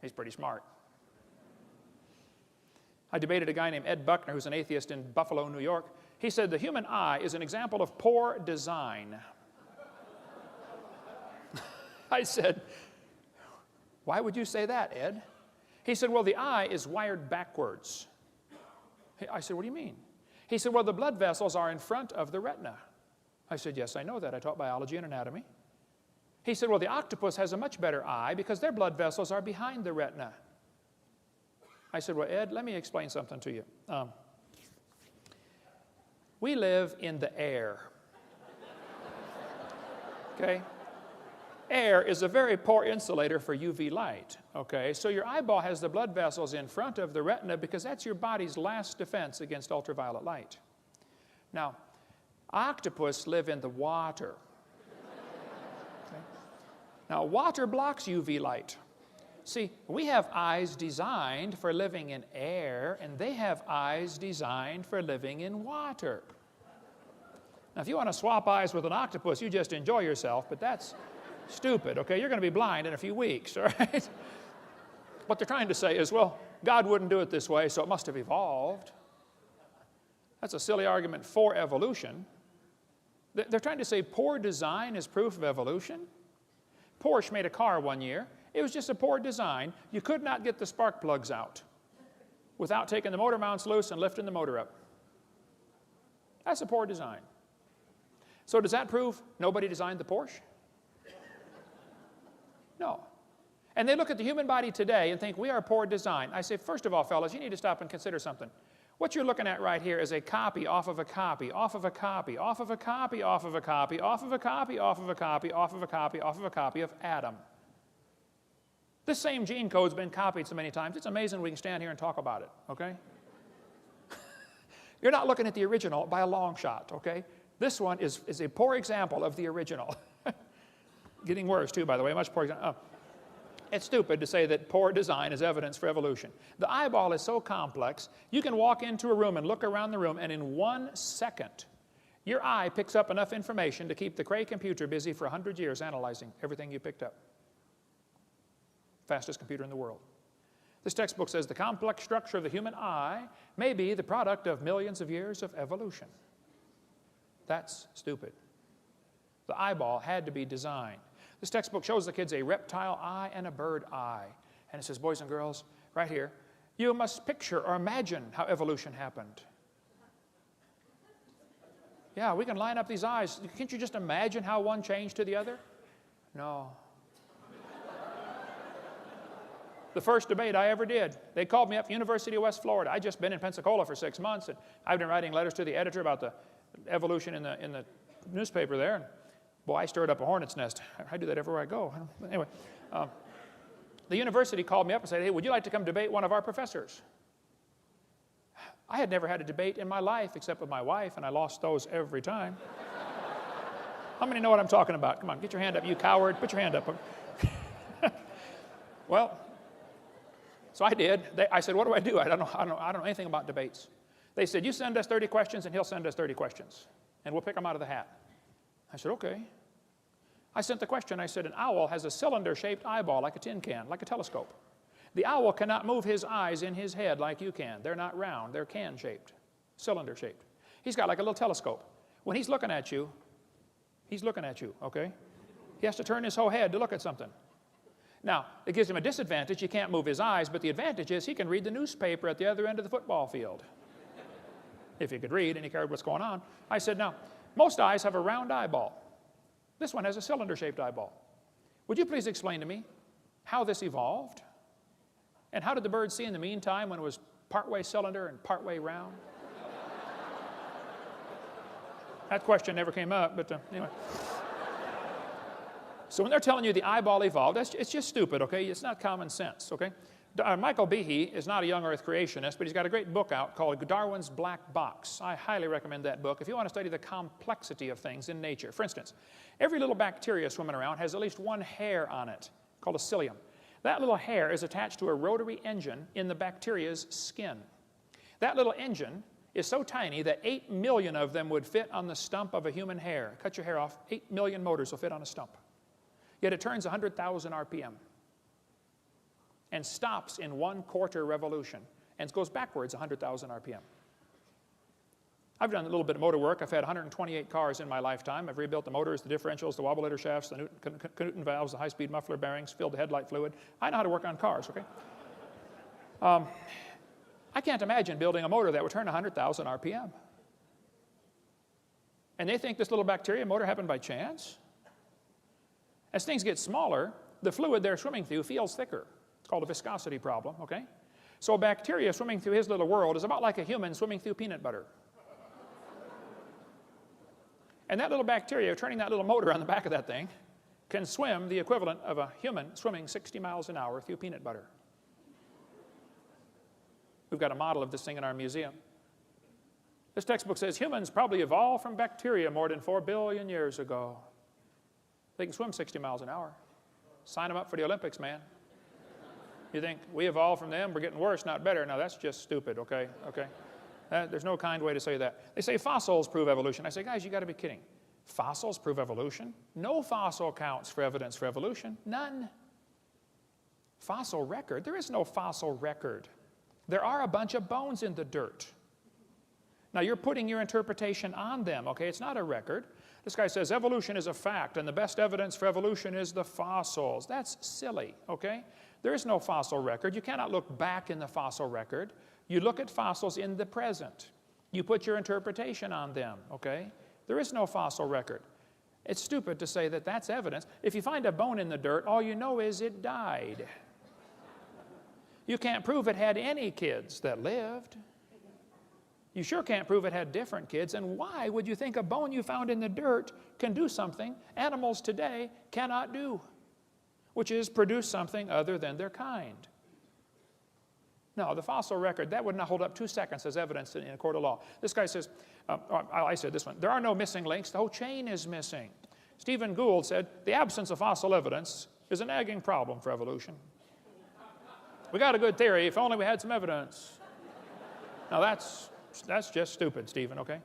He's pretty smart. I debated a guy named Ed Buckner, who's an atheist in Buffalo, New York. He said the human eye is an example of poor design. I said, why would you say that, Ed? He said, well, the eye is wired backwards. I said, what do you mean? He said, well, the blood vessels are in front of the retina. I said, yes, I know that. I taught biology and anatomy. He said, well, the octopus has a much better eye because their blood vessels are behind the retina. I said, well, Ed, let me explain something to you. We live in the air. Okay? Air is a very poor insulator for UV light, okay? So your eyeball has the blood vessels in front of the retina because that's your body's last defense against ultraviolet light. Now, octopus live in the water. Okay? Now, water blocks UV light. See, we have eyes designed for living in air, and they have eyes designed for living in water. Now, if you want to swap eyes with an octopus, you just enjoy yourself, but that's stupid, okay? You're going to be blind in a few weeks, all right? What they're trying to say is, well, God wouldn't do it this way, so it must have evolved. That's a silly argument for evolution. They're trying to say poor design is proof of evolution. Porsche made a car one year. It was just a poor design. You could not get the spark plugs out without taking the motor mounts loose and lifting the motor up. That's a poor design. So does that prove nobody designed the Porsche? No. And they look at the human body today and think we are poor design. I say, first of all, fellas, you need to stop and consider something. What you're looking at right here is a copy off of a copy, off of a copy, off of a copy, off of a copy, off of a copy, off of a copy, off of a copy, off of a copy of Adam. This same gene code's been copied so many times, it's amazing we can stand here and talk about it, okay? You're not looking at the original by a long shot, okay? This one is a poor example of the original. Getting worse, too, by the way, much poor example. It's stupid to say that poor design is evidence for evolution. The eyeball is so complex, you can walk into a room and look around the room, and in 1 second, your eye picks up enough information to keep the Cray computer busy for 100 years analyzing everything you picked up. Fastest computer in the world. This textbook says the complex structure of the human eye may be the product of millions of years of evolution. That's stupid. The eyeball had to be designed. This textbook shows the kids a reptile eye and a bird eye. And it says, boys and girls, right here, you must picture or imagine how evolution happened. Yeah, we can line up these eyes. Can't you just imagine how one changed to the other? No. the first debate I ever did. They called me up, University of West Florida. I'd just been in Pensacola for 6 months, and I've been writing letters to the editor about the evolution in the newspaper there. And boy, I stirred up a hornet's nest. I do that everywhere I go. Anyway, the university called me up and said, hey, would you like to come debate one of our professors? I had never had a debate in my life except with my wife, and I lost those every time. How many know what I'm talking about? Come on, get your hand up, you coward. Put your hand up. Well, so I did. I said, what do I do? I don't know anything about debates. They said, you send us 30 questions, and he'll send us 30 questions, and we'll pick them out of the hat. I said, okay. I sent the question. I said, an owl has a cylinder-shaped eyeball like a tin can, like a telescope. The owl cannot move his eyes in his head like you can. They're not round. They're can-shaped, cylinder-shaped. He's got like a little telescope. When he's looking at you, okay? He has to turn his whole head to look at something. Now, it gives him a disadvantage. He can't move his eyes, but the advantage is he can read the newspaper at the other end of the football field. If he could read and he cared what's going on. I said, now, most eyes have a round eyeball. This one has a cylinder-shaped eyeball. Would you please explain to me how this evolved? And how did the bird see in the meantime when it was partway cylinder and partway round? That question never came up, but anyway. So when they're telling you the eyeball evolved, it's just stupid, okay? It's not common sense, okay? Michael Behe is not a young earth creationist, but he's got a great book out called Darwin's Black Box. I highly recommend that book if you want to study the complexity of things in nature. For instance, every little bacteria swimming around has at least one hair on it called a cilium. That little hair is attached to a rotary engine in the bacteria's skin. That little engine is so tiny that 8 million of them would fit on the stump of a human hair. Cut your hair off, 8 million motors will fit on a stump. Yet it turns 100,000 RPM and stops in 1/4 revolution and goes backwards 100,000 RPM. I've done a little bit of motor work. I've had 128 cars in my lifetime. I've rebuilt the motors, the differentials, the wobulator shafts, the Knudten valves, the high-speed muffler bearings, filled the headlight fluid. I know how to work on cars, okay? I can't imagine building a motor that would turn 100,000 RPM. And they think this little bacteria motor happened by chance? As things get smaller, the fluid they're swimming through feels thicker. It's called a viscosity problem, okay? So a bacteria swimming through his little world is about like a human swimming through peanut butter. And that little bacteria, turning that little motor on the back of that thing, can swim the equivalent of a human swimming 60 miles an hour through peanut butter. We've got a model of this thing in our museum. This textbook says humans probably evolved from bacteria more than 4 billion years ago. They can swim 60 miles an hour. Sign them up for the Olympics, man. You think we evolved from them, we're getting worse, not better. Now that's just stupid, okay? There's no kind way to say that. They say fossils prove evolution. I say, guys, you got to be kidding. Fossils prove evolution? No fossil counts for evidence for evolution. None. Fossil record? There is no fossil record. There are a bunch of bones in the dirt. Now you're putting your interpretation on them, okay? It's not a record. This guy says evolution is a fact, and the best evidence for evolution is the fossils. That's silly, okay? There is no fossil record. You cannot look back in the fossil record. You look at fossils in the present. You put your interpretation on them, okay? There is no fossil record. It's stupid to say that that's evidence. If you find a bone in the dirt, all you know is it died. You can't prove it had any kids that lived. You sure can't prove it had different kids. And why would you think a bone you found in the dirt can do something animals today cannot do, which is produce something other than their kind? No, the fossil record, that would not hold up 2 seconds as evidence in a court of law. This guy says, I said this one, there are no missing links, the whole chain is missing. Stephen Gould said, the absence of fossil evidence is a nagging problem for evolution. We got a good theory, if only we had some evidence. Now that's just stupid, Stephen, okay?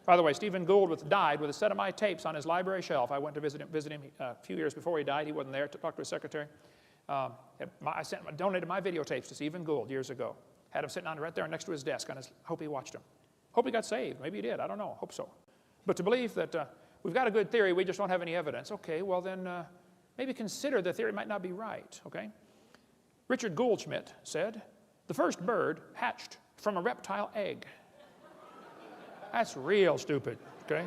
By the way, Stephen Gould died with a set of my tapes on his library shelf. I went to visit him a few years before he died. He wasn't there to talk to his secretary. I donated my videotapes to Stephen Gould years ago. Had him sitting on right there next to his desk. Hope he watched them. Hope he got saved. Maybe he did. I don't know. Hope so. But to believe that we've got a good theory, we just don't have any evidence. Okay, well then maybe consider the theory might not be right, okay? Richard Goldschmidt said, the first bird hatched from a reptile egg. That's real stupid, okay?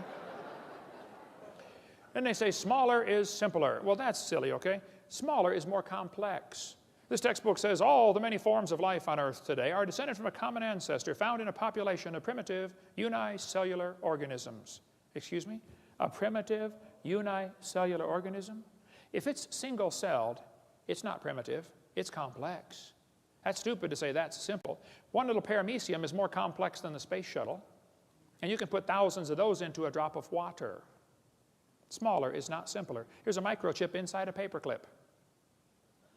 Then they say smaller is simpler. Well, that's silly, okay? Smaller is more complex. This textbook says all the many forms of life on Earth today are descended from a common ancestor found in a population of primitive unicellular organisms. Excuse me? A primitive unicellular organism? If it's single-celled, it's not primitive, it's complex. That's stupid to say that's simple. One little paramecium is more complex than the space shuttle, and you can put thousands of those into a drop of water. Smaller is not simpler. Here's a microchip inside a paperclip.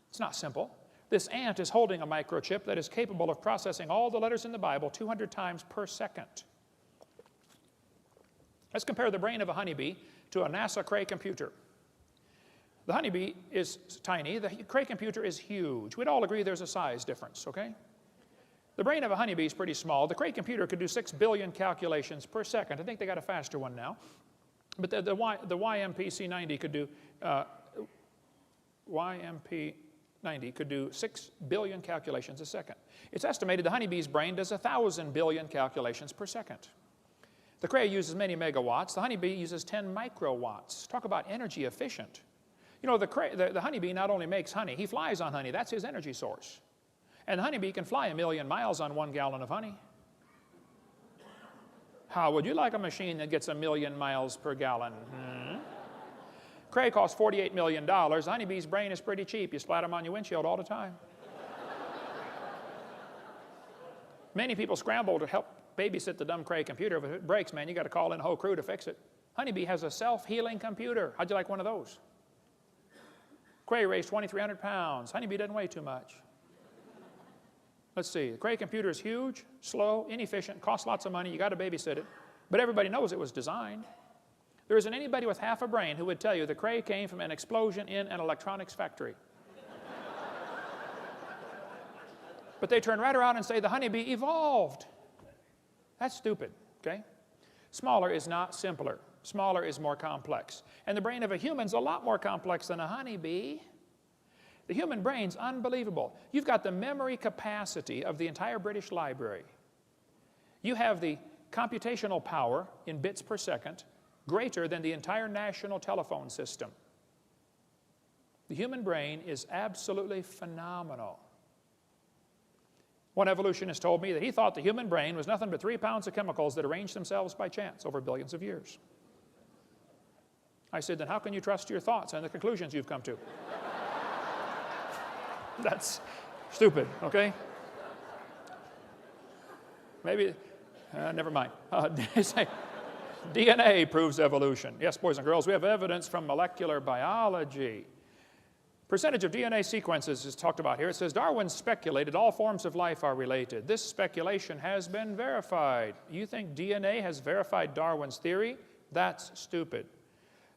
It's not simple. This ant is holding a microchip that is capable of processing all the letters in the Bible 200 times per second. Let's compare the brain of a honeybee to a NASA Cray computer. The honeybee is tiny. The Cray computer is huge. We'd all agree there's a size difference, okay? The brain of a honeybee is pretty small. The Cray computer could do 6 billion calculations per second. I think they got a faster one now. But the YMP-C90 could do YMP-90 could do 6 billion calculations a second. It's estimated the honeybee's brain does 1,000 billion calculations per second. The Cray uses many megawatts. The honeybee uses 10 microwatts. Talk about energy efficient. You know, the honeybee not only makes honey, he flies on honey. That's his energy source. And the honeybee can fly 1,000,000 miles on 1 gallon of honey. How would you like a machine that gets 1,000,000 miles per gallon? Cray costs $48 million. The honeybee's brain is pretty cheap. You splat them on your windshield all the time. Many people scramble to help babysit the dumb Cray computer. If it breaks, man, you got to call in a whole crew to fix it. Honeybee has a self-healing computer. How'd you like one of those? Cray weighs 2,300 pounds. Honeybee doesn't weigh too much. Let's see. The Cray computer is huge, slow, inefficient, costs lots of money. You got to babysit it. But everybody knows it was designed. There isn't anybody with half a brain who would tell you the Cray came from an explosion in an electronics factory. But they turn right around and say the honeybee evolved. That's stupid, okay? Smaller is not simpler. Smaller is more complex. And the brain of a human's a lot more complex than a honeybee. The human brain's unbelievable. You've got the memory capacity of the entire British Library. You have the computational power in bits per second greater than the entire national telephone system. The human brain is absolutely phenomenal. One evolutionist told me that he thought the human brain was nothing but 3 pounds of chemicals that arranged themselves by chance over billions of years. I said, then how can you trust your thoughts and the conclusions you've come to? That's stupid, okay? Maybe, never mind. DNA proves evolution. Yes, boys and girls, we have evidence from molecular biology. Percentage of DNA sequences is talked about here. It says Darwin speculated all forms of life are related. This speculation has been verified. You think DNA has verified Darwin's theory? That's stupid.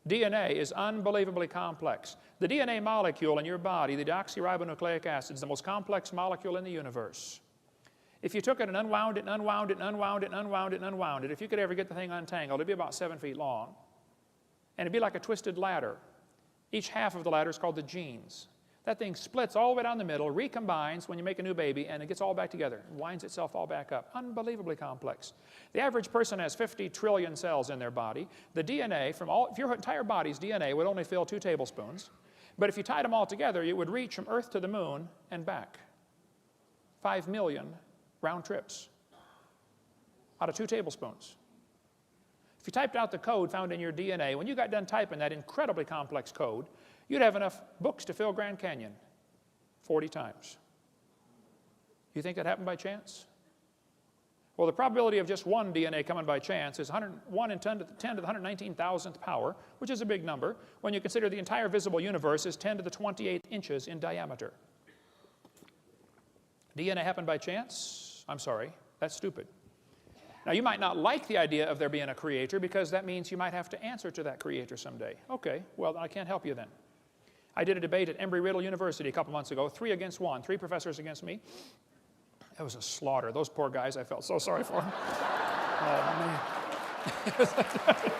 DNA is unbelievably complex. The DNA molecule in your body, the deoxyribonucleic acid, is the most complex molecule in the universe. If you took it and unwound it and unwound it and unwound it and unwound it and unwound it, if you could ever get the thing untangled, it'd be about 7 feet long. And it'd be like a twisted ladder. Each half of the ladder is called the genes. That thing splits all the way down the middle, recombines when you make a new baby, and it gets all back together, winds itself all back up. Unbelievably complex. The average person has 50 trillion cells in their body. The DNA from if your entire body's DNA would only fill 2 tablespoons, but if you tied them all together, it would reach from Earth to the moon and back. 5 million round trips out of 2 tablespoons. If you typed out the code found in your DNA, when you got done typing that incredibly complex code, you'd have enough books to fill Grand Canyon 40 times. You think that happened by chance? Well, the probability of just one DNA coming by chance is 1 in 10 to the 119,000th power, which is a big number, when you consider the entire visible universe is 10 to the 28th inches in diameter. DNA happened by chance? I'm sorry, that's stupid. Now, you might not like the idea of there being a creator because that means you might have to answer to that creator someday. Okay, well, I can't help you then. I did a debate at Embry-Riddle University a couple months ago, 3 against 1, 3 professors against me. It was a slaughter. Those poor guys, I felt so sorry for them. Oh, man.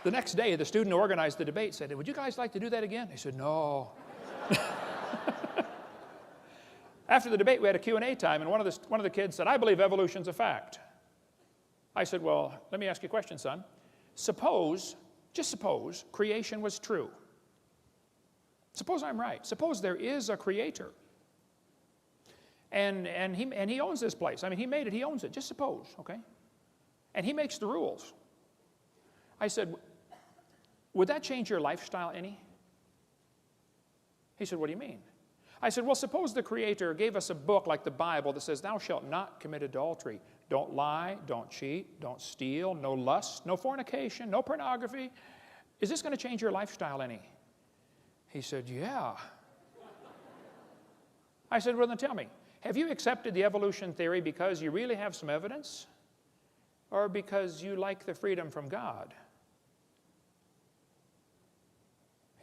The next day, the student who organized the debate said, would you guys like to do that again? I said, no. After the debate, we had a Q&A time, and one of the kids said, I believe evolution's a fact. I said, well, let me ask you a question, son. Just suppose, creation was true. Suppose I'm right. Suppose there is a creator. And he owns this place. I mean, he made it, he owns it. Just suppose, okay? And he makes the rules. I said, would that change your lifestyle any? He said, what do you mean? I said, well, suppose the Creator gave us a book like the Bible that says, thou shalt not commit adultery. Don't lie, don't cheat, don't steal, no lust, no fornication, no pornography. Is this going to change your lifestyle any? He said, yeah. I said, well, then tell me, have you accepted the evolution theory because you really have some evidence, or because you like the freedom from God?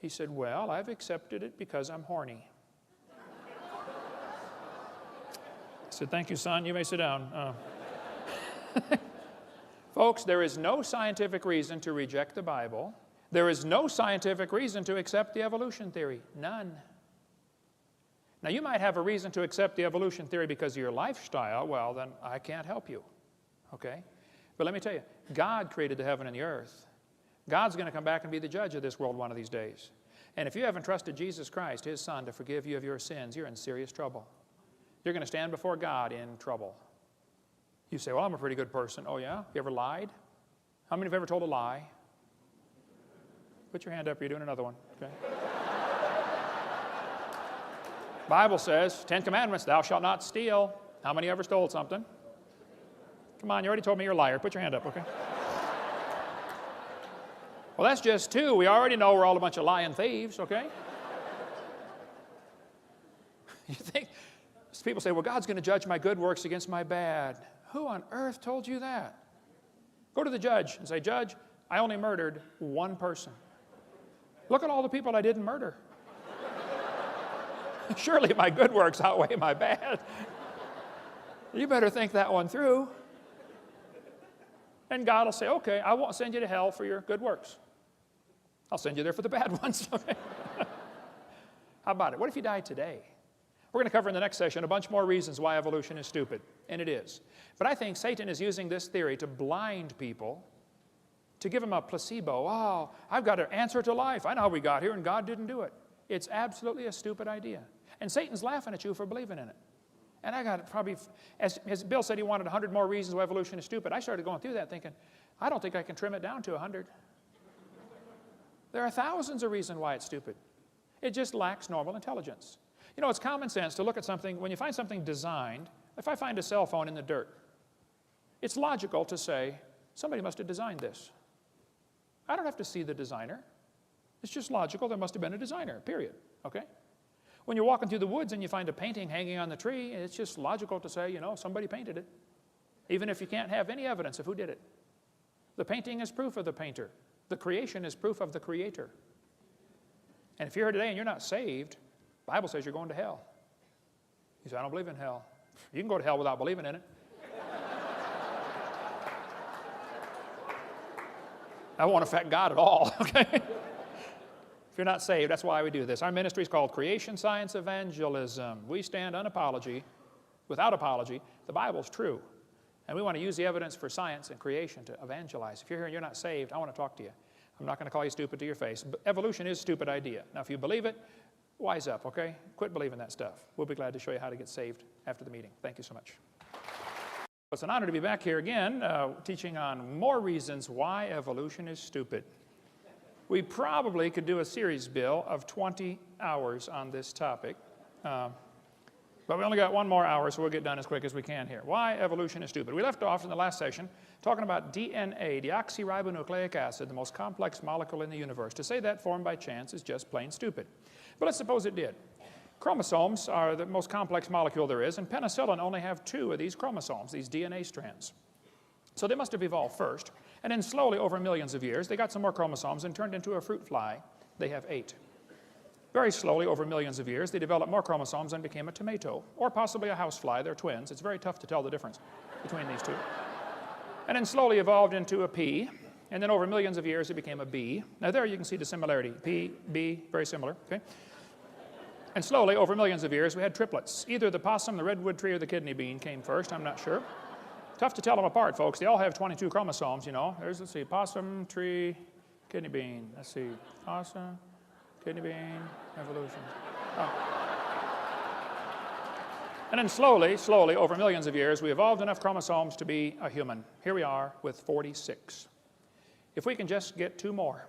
He said, well, I've accepted it because I'm horny. I said, thank you, son. You may sit down. Folks, there is no scientific reason to reject the Bible. There is no scientific reason to accept the evolution theory. None. Now, you might have a reason to accept the evolution theory because of your lifestyle. Well, then I can't help you, okay? But let me tell you, God created the heaven and the earth. God's going to come back and be the judge of this world one of these days. And if you haven't trusted Jesus Christ, His Son, to forgive you of your sins, you're in serious trouble. You're going to stand before God in trouble. You say, well, I'm a pretty good person. Oh, yeah? You ever lied? How many have ever told a lie? Put your hand up. You're doing another one, okay? Bible says, 10 Commandments, thou shalt not steal. How many ever stole something? Come on, you already told me you're a liar. Put your hand up, okay? Well, that's just 2. We already know we're all a bunch of lying thieves, okay? You think, people say, well, God's going to judge my good works against my bad. Who on earth told you that? Go to the judge and say, Judge, I only murdered 1 person. Look at all the people I didn't murder. Surely my good works outweigh my bad. You better think that one through. And God will say, okay, I won't send you to hell for your good works. I'll send you there for the bad ones. How about it? What if you died today? We're going to cover in the next session a bunch more reasons why evolution is stupid, and it is. But I think Satan is using this theory to blind people, to give them a placebo. Oh, I've got an answer to life. I know how we got here, and God didn't do it. It's absolutely a stupid idea. And Satan's laughing at you for believing in it. And I got probably, as Bill said he wanted 100 more reasons why evolution is stupid. I started going through that thinking, I don't think I can trim it down to 100. There are thousands of reasons why it's stupid. It just lacks normal intelligence. You know, it's common sense to look at something, when you find something designed, if I find a cell phone in the dirt, it's logical to say, somebody must have designed this. I don't have to see the designer. It's just logical, there must have been a designer, period, okay? When you're walking through the woods and you find a painting hanging on the tree, it's just logical to say, you know, somebody painted it, even if you can't have any evidence of who did it. The painting is proof of the painter. The creation is proof of the Creator. And if you're here today and you're not saved, the Bible says you're going to hell. You say, I don't believe in hell. You can go to hell without believing in it. That won't affect God at all, okay? If you're not saved, that's why we do this. Our ministry is called Creation Science Evangelism. We stand without apology. The Bible's true. And we want to use the evidence for science and creation to evangelize. If you're here and you're not saved, I want to talk to you. I'm not going to call you stupid to your face. But evolution is a stupid idea. Now, if you believe it, wise up, okay? Quit believing that stuff. We'll be glad to show you how to get saved after the meeting. Thank you so much. It's an honor to be back here again, teaching on more reasons why evolution is stupid. We probably could do a series, Bill, of 20 hours on this topic. But we only got 1 more hour, so we'll get done as quick as we can here. Why evolution is stupid. We left off in the last session talking about DNA, deoxyribonucleic acid, the most complex molecule in the universe. To say that formed by chance is just plain stupid. But let's suppose it did. Chromosomes are the most complex molecule there is, and penicillin only have 2 of these chromosomes, these DNA strands. So they must have evolved first, and then slowly over millions of years, they got some more chromosomes and turned into a fruit fly. They have 8. Very slowly, over millions of years, they developed more chromosomes and became a tomato, or possibly a housefly. They're twins. It's very tough to tell the difference between these 2. And then slowly evolved into a pea, and then over millions of years, it became a bee. Now there you can see the similarity. Pea, bee, very similar, okay? And slowly, over millions of years, we had triplets. Either the possum, the redwood tree, or the kidney bean came first. I'm not sure. Tough to tell them apart, folks. They all have 22 chromosomes, you know. Let's see, possum, tree, kidney bean. Let's see, possum, Kidney bean, evolution. Oh. And then slowly, over millions of years, we evolved enough chromosomes to be a human. Here we are with 46. If we can just get 2 more,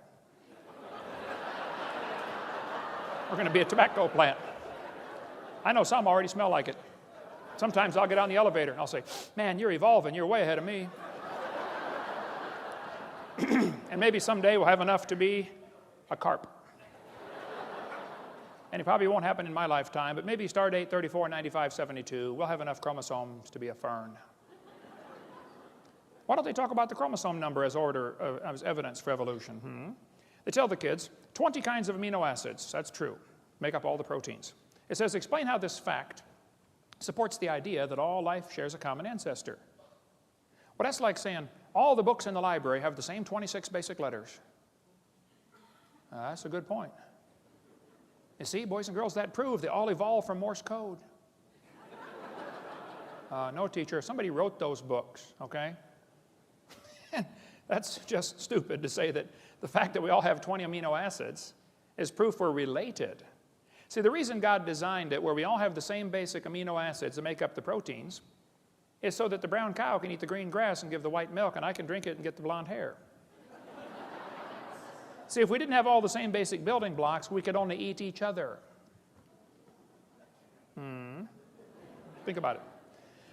we're going to be a tobacco plant. I know some already smell like it. Sometimes I'll get on the elevator and I'll say, man, you're evolving, you're way ahead of me. And maybe someday we'll have enough to be a carp. And it probably won't happen in my lifetime, but maybe star date 34, 95, 72, we'll have enough chromosomes to be a fern. Why don't they talk about the chromosome number as as evidence for evolution? They tell the kids 20 kinds of amino acids, that's true, make up all the proteins. It says, explain how this fact supports the idea that all life shares a common ancestor. Well, that's like saying all the books in the library have the same 26 basic letters. That's a good point. You see, boys and girls, that proves they all evolved from Morse code. No, teacher, somebody wrote those books, okay? And that's just stupid to say that the fact that we all have 20 amino acids is proof we're related. See, the reason God designed it where we all have the same basic amino acids that make up the proteins is so that the brown cow can eat the green grass and give the white milk, and I can drink it and get the blonde hair. See, if we didn't have all the same basic building blocks, we could only eat each other. Think about it.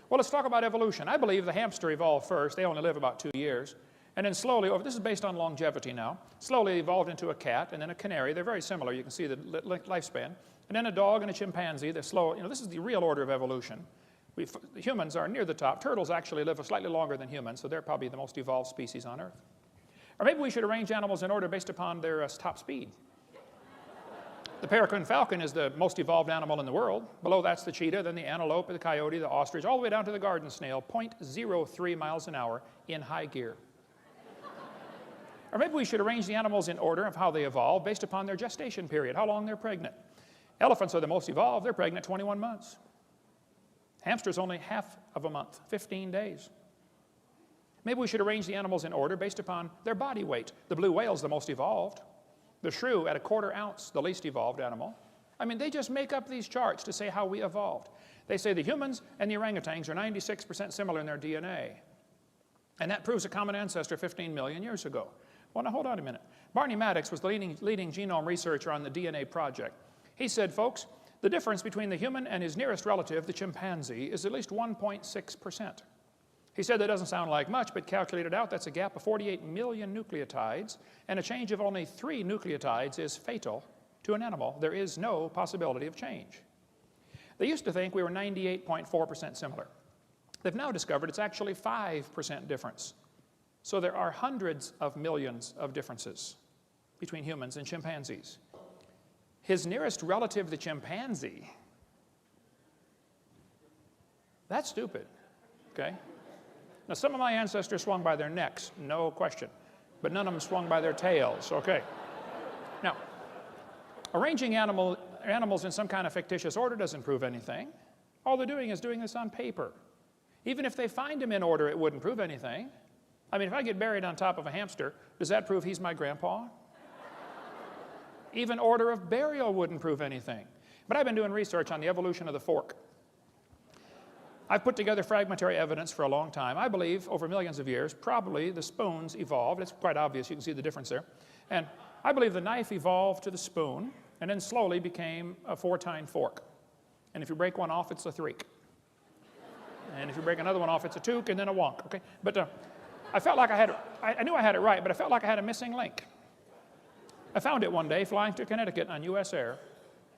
Well, let's talk about evolution. I believe the hamster evolved first. They only live about 2 years. And then slowly, this is based on longevity now, slowly evolved into a cat and then a canary. They're very similar. You can see the lifespan. And then a dog and a chimpanzee. They're slow. You know, this is the real order of evolution. Humans are near the top. Turtles actually live slightly longer than humans, so they're probably the most evolved species on Earth. Or maybe we should arrange animals in order based upon their top speed. The peregrine falcon is the most evolved animal in the world. Below that's the cheetah, then the antelope, the coyote, the ostrich, all the way down to the garden snail, 0.03 miles an hour in high gear. Or maybe we should arrange the animals in order of how they evolve based upon their gestation period, how long they're pregnant. Elephants are the most evolved. They're pregnant 21 months. Hamsters only half of a month, 15 days. Maybe we should arrange the animals in order based upon their body weight. The blue whale's the most evolved. The shrew at 1/4 ounce, the least evolved animal. I mean, they just make up these charts to say how we evolved. They say the humans and the orangutans are 96% similar in their DNA. And that proves a common ancestor 15 million years ago. Well, now hold on a minute. Barney Maddox was the leading genome researcher on the DNA project. He said, folks, the difference between the human and his nearest relative, the chimpanzee, is at least 1.6%. He said that doesn't sound like much, but calculated out, that's a gap of 48 million nucleotides, and a change of only 3 nucleotides is fatal to an animal. There is no possibility of change. They used to think we were 98.4% similar. They've now discovered it's actually 5% difference. So there are hundreds of millions of differences between humans and chimpanzees. His nearest relative, the chimpanzee, that's stupid, okay? Now, some of my ancestors swung by their necks, no question, but none of them swung by their tails, okay? Now, arranging animals in some kind of fictitious order doesn't prove anything. All they're doing is doing this on paper. Even if they find them in order, it wouldn't prove anything. I mean, if I get buried on top of a hamster, does that prove he's my grandpa? Even order of burial wouldn't prove anything. But I've been doing research on the evolution of the fork. I've put together fragmentary evidence for a long time. I believe over millions of years, probably the spoons evolved. It's quite obvious. You can see the difference there. And I believe the knife evolved to the spoon and then slowly became a 4-tine fork. And if you break one off, it's a threek. And if you break another one off, it's a toque and then a wonk. Okay? But I felt like I knew I had it right, but I felt like I had a missing link. I found it one day flying to Connecticut on US Air,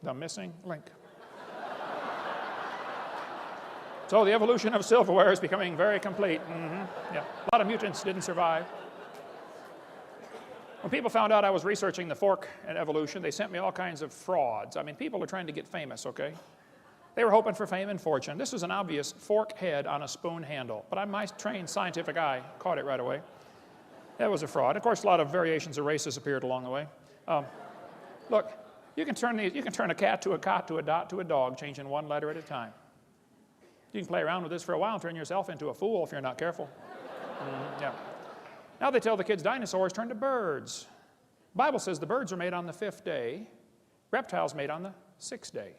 the missing link. So the evolution of silverware is becoming very complete. Yeah. A lot of mutants didn't survive. When people found out I was researching the fork and evolution, they sent me all kinds of frauds. I mean, people are trying to get famous, okay? They were hoping for fame and fortune. This was an obvious fork head on a spoon handle, but my trained scientific eye caught it right away. That was a fraud. Of course, a lot of variations of races appeared along the way. Look, you can turn a cat to a cot to a dot to a dog, changing one letter at a time. You can play around with this for a while and turn yourself into a fool if you're not careful. Yeah. Now they tell the kids dinosaurs turned to birds. The Bible says the birds are made on the 5th day, Reptiles made on the 6th day.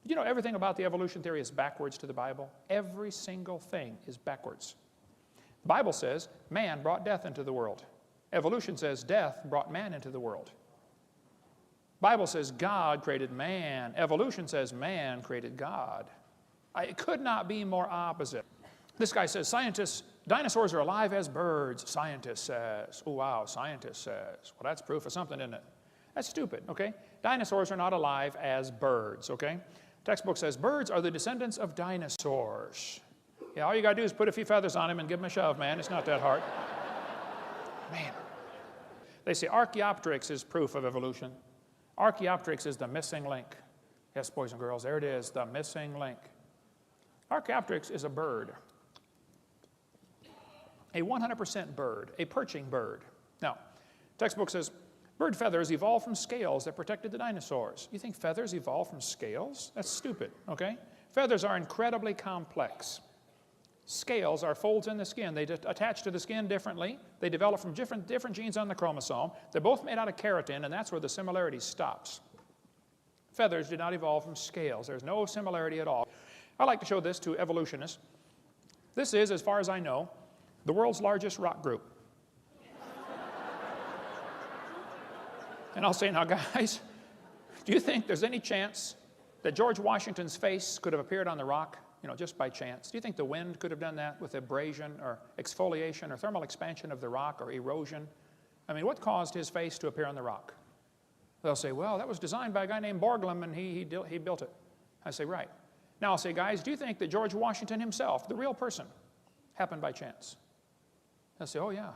Did you know everything about the evolution theory is backwards to the Bible? Every single thing is backwards. The Bible says man brought death into the world. Evolution says death brought man into the world. Bible says God created man. Evolution says man created God. It could not be more opposite. This guy says dinosaurs are alive as birds, scientist says. Oh, wow, scientist says. Well, that's proof of something, isn't it? That's stupid, okay? Dinosaurs are not alive as birds, okay? Textbook says birds are the descendants of dinosaurs. Yeah, all you got to do is put a few feathers on him and give him a shove, man. It's not that hard. Man. They say Archaeopteryx is proof of evolution. Archaeopteryx is the missing link. Yes, boys and girls, there it is, the missing link. Archaeopteryx is a bird. A 100% bird, a perching bird. Now, textbook says bird feathers evolved from scales that protected the dinosaurs. You think feathers evolved from scales? That's stupid, okay? Feathers are incredibly complex. Scales are folds in the skin. They attach to the skin differently. They develop from different genes on the chromosome. They're both made out of keratin, and that's where the similarity stops. Feathers did not evolve from scales. There's no similarity at all. I like to show this to evolutionists. This is, as far as I know, the world's largest rock group. And I'll say, now guys, do you think there's any chance that George Washington's face could have appeared on the rock? You know, just by chance. Do you think the wind could have done that with abrasion or exfoliation or thermal expansion of the rock or erosion? I mean, what caused his face to appear on the rock? They'll say, well, that was designed by a guy named Borglum and he built it. I say, right. Now I'll say, guys, do you think that George Washington himself, the real person, happened by chance? They'll say, oh yeah.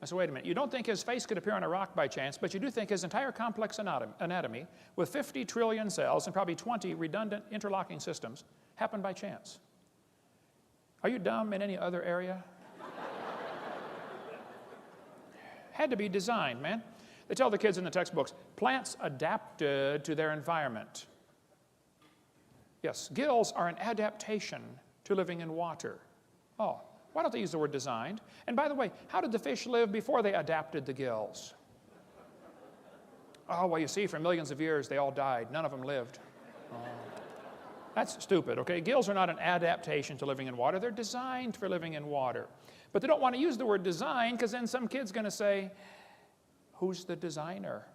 I said, wait a minute, you don't think his face could appear on a rock by chance, but you do think his entire complex anatomy with 50 trillion cells and probably 20 redundant interlocking systems happened by chance. Are you dumb in any other area? Had to be designed, man. They tell the kids in the textbooks, plants adapted to their environment. Yes, gills are an adaptation to living in water. Oh. Why don't they use the word designed? And by the way, how did the fish live before they adapted the gills? Oh, well, you see, for millions of years, they all died. None of them lived. Oh. That's stupid, okay? Gills are not an adaptation to living in water. They're designed for living in water. But they don't want to use the word design because then some kid's going to say, who's the designer?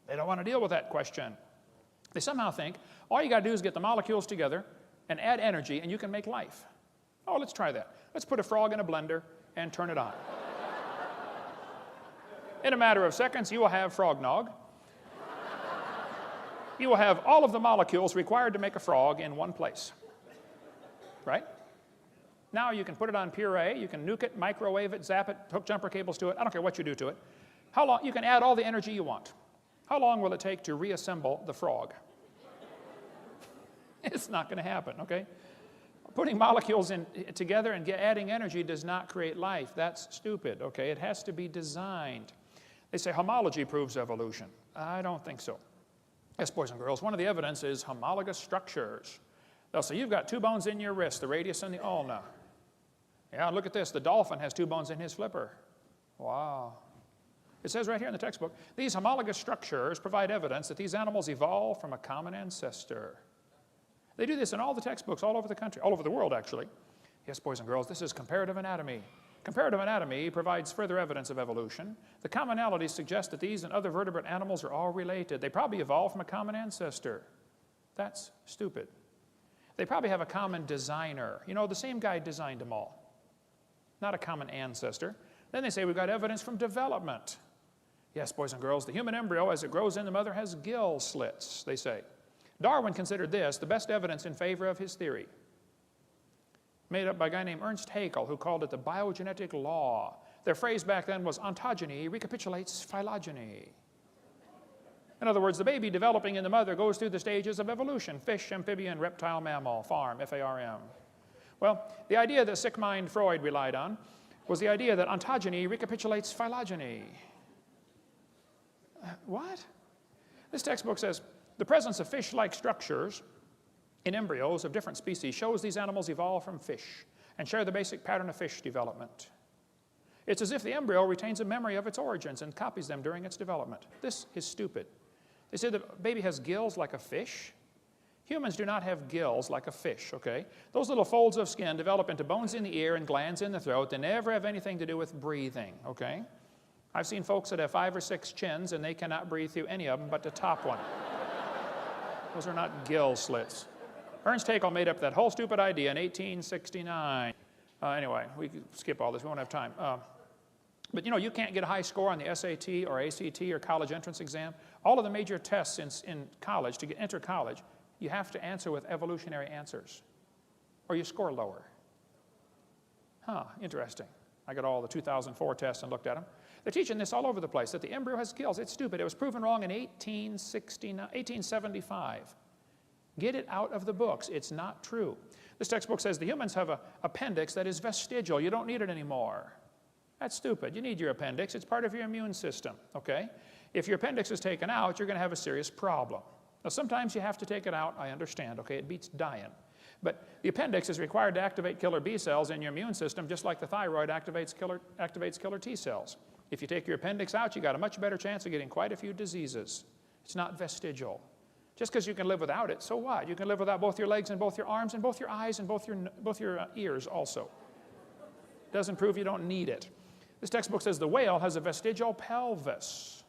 They don't want to deal with that question. They somehow think all you got to do is get the molecules together and add energy and you can make life. Oh, let's try that. Let's put a frog in a blender and turn it on. In a matter of seconds, you will have frog nog. You will have all of the molecules required to make a frog in one place. Right? Now you can put it on puree, you can nuke it, microwave it, zap it, hook jumper cables to it. I don't care what you do to it. How long? You can add all the energy you want. How long will it take to reassemble the frog? It's not going to happen, okay? Putting molecules together and adding energy does not create life. That's stupid, okay? It has to be designed. They say homology proves evolution. I don't think so. Yes, boys and girls, one of the evidence is homologous structures. They'll say, you've got 2 bones in your wrist, the radius and the ulna. Yeah, look at this. The dolphin has 2 bones in his flipper. Wow. It says right here in the textbook, these homologous structures provide evidence that these animals evolved from a common ancestor. They do this in all the textbooks all over the country, all over the world, actually. Yes, boys and girls, this is comparative anatomy. Comparative anatomy provides further evidence of evolution. The commonalities suggest that these and other vertebrate animals are all related. They probably evolved from a common ancestor. That's stupid. They probably have a common designer. You know, the same guy designed them all. Not a common ancestor. Then they say we've got evidence from development. Yes, boys and girls, the human embryo, as it grows in the mother, has gill slits, they say. Darwin considered this the best evidence in favor of his theory, made up by a guy named Ernst Haeckel, who called it the biogenetic law. Their phrase back then was ontogeny recapitulates phylogeny. In other words, the baby developing in the mother goes through the stages of evolution: fish, amphibian, reptile, mammal, farm, F-A-R-M. Well, the idea that sick mind Freud relied on was the idea that ontogeny recapitulates phylogeny. What? This textbook says, the presence of fish-like structures in embryos of different species shows these animals evolved from fish and share the basic pattern of fish development. It's as if the embryo retains a memory of its origins and copies them during its development. This is stupid. They say the baby has gills like a fish. Humans do not have gills like a fish, okay? Those little folds of skin develop into bones in the ear and glands in the throat. They never have anything to do with breathing, okay? I've seen folks that have 5 or 6 chins and they cannot breathe through any of them but the top one. Those are not gill slits. Ernst Haeckel made up that whole stupid idea in 1869. Anyway, we can skip all this. We won't have time. But you know, you can't get a high score on the SAT or ACT or college entrance exam. All of the major tests in college, to enter college, you have to answer with evolutionary answers, or you score lower. Huh, interesting. I got all the 2004 tests and looked at them. They're teaching this all over the place, that the embryo has gills. It's stupid. It was proven wrong in 1875. Get it out of the books. It's not true. This textbook says the humans have an appendix that is vestigial. You don't need it anymore. That's stupid. You need your appendix. It's part of your immune system, okay? If your appendix is taken out, you're going to have a serious problem. Now, sometimes you have to take it out. I understand, okay? It beats dying. But the appendix is required to activate killer B cells in your immune system, just like the thyroid activates killer T cells. If you take your appendix out, you got a much better chance of getting quite a few diseases. It's not vestigial. Just because you can live without it, so what? You can live without both your legs and both your arms and both your eyes and both your ears also. Doesn't prove you don't need it. This textbook says the whale has a vestigial pelvis.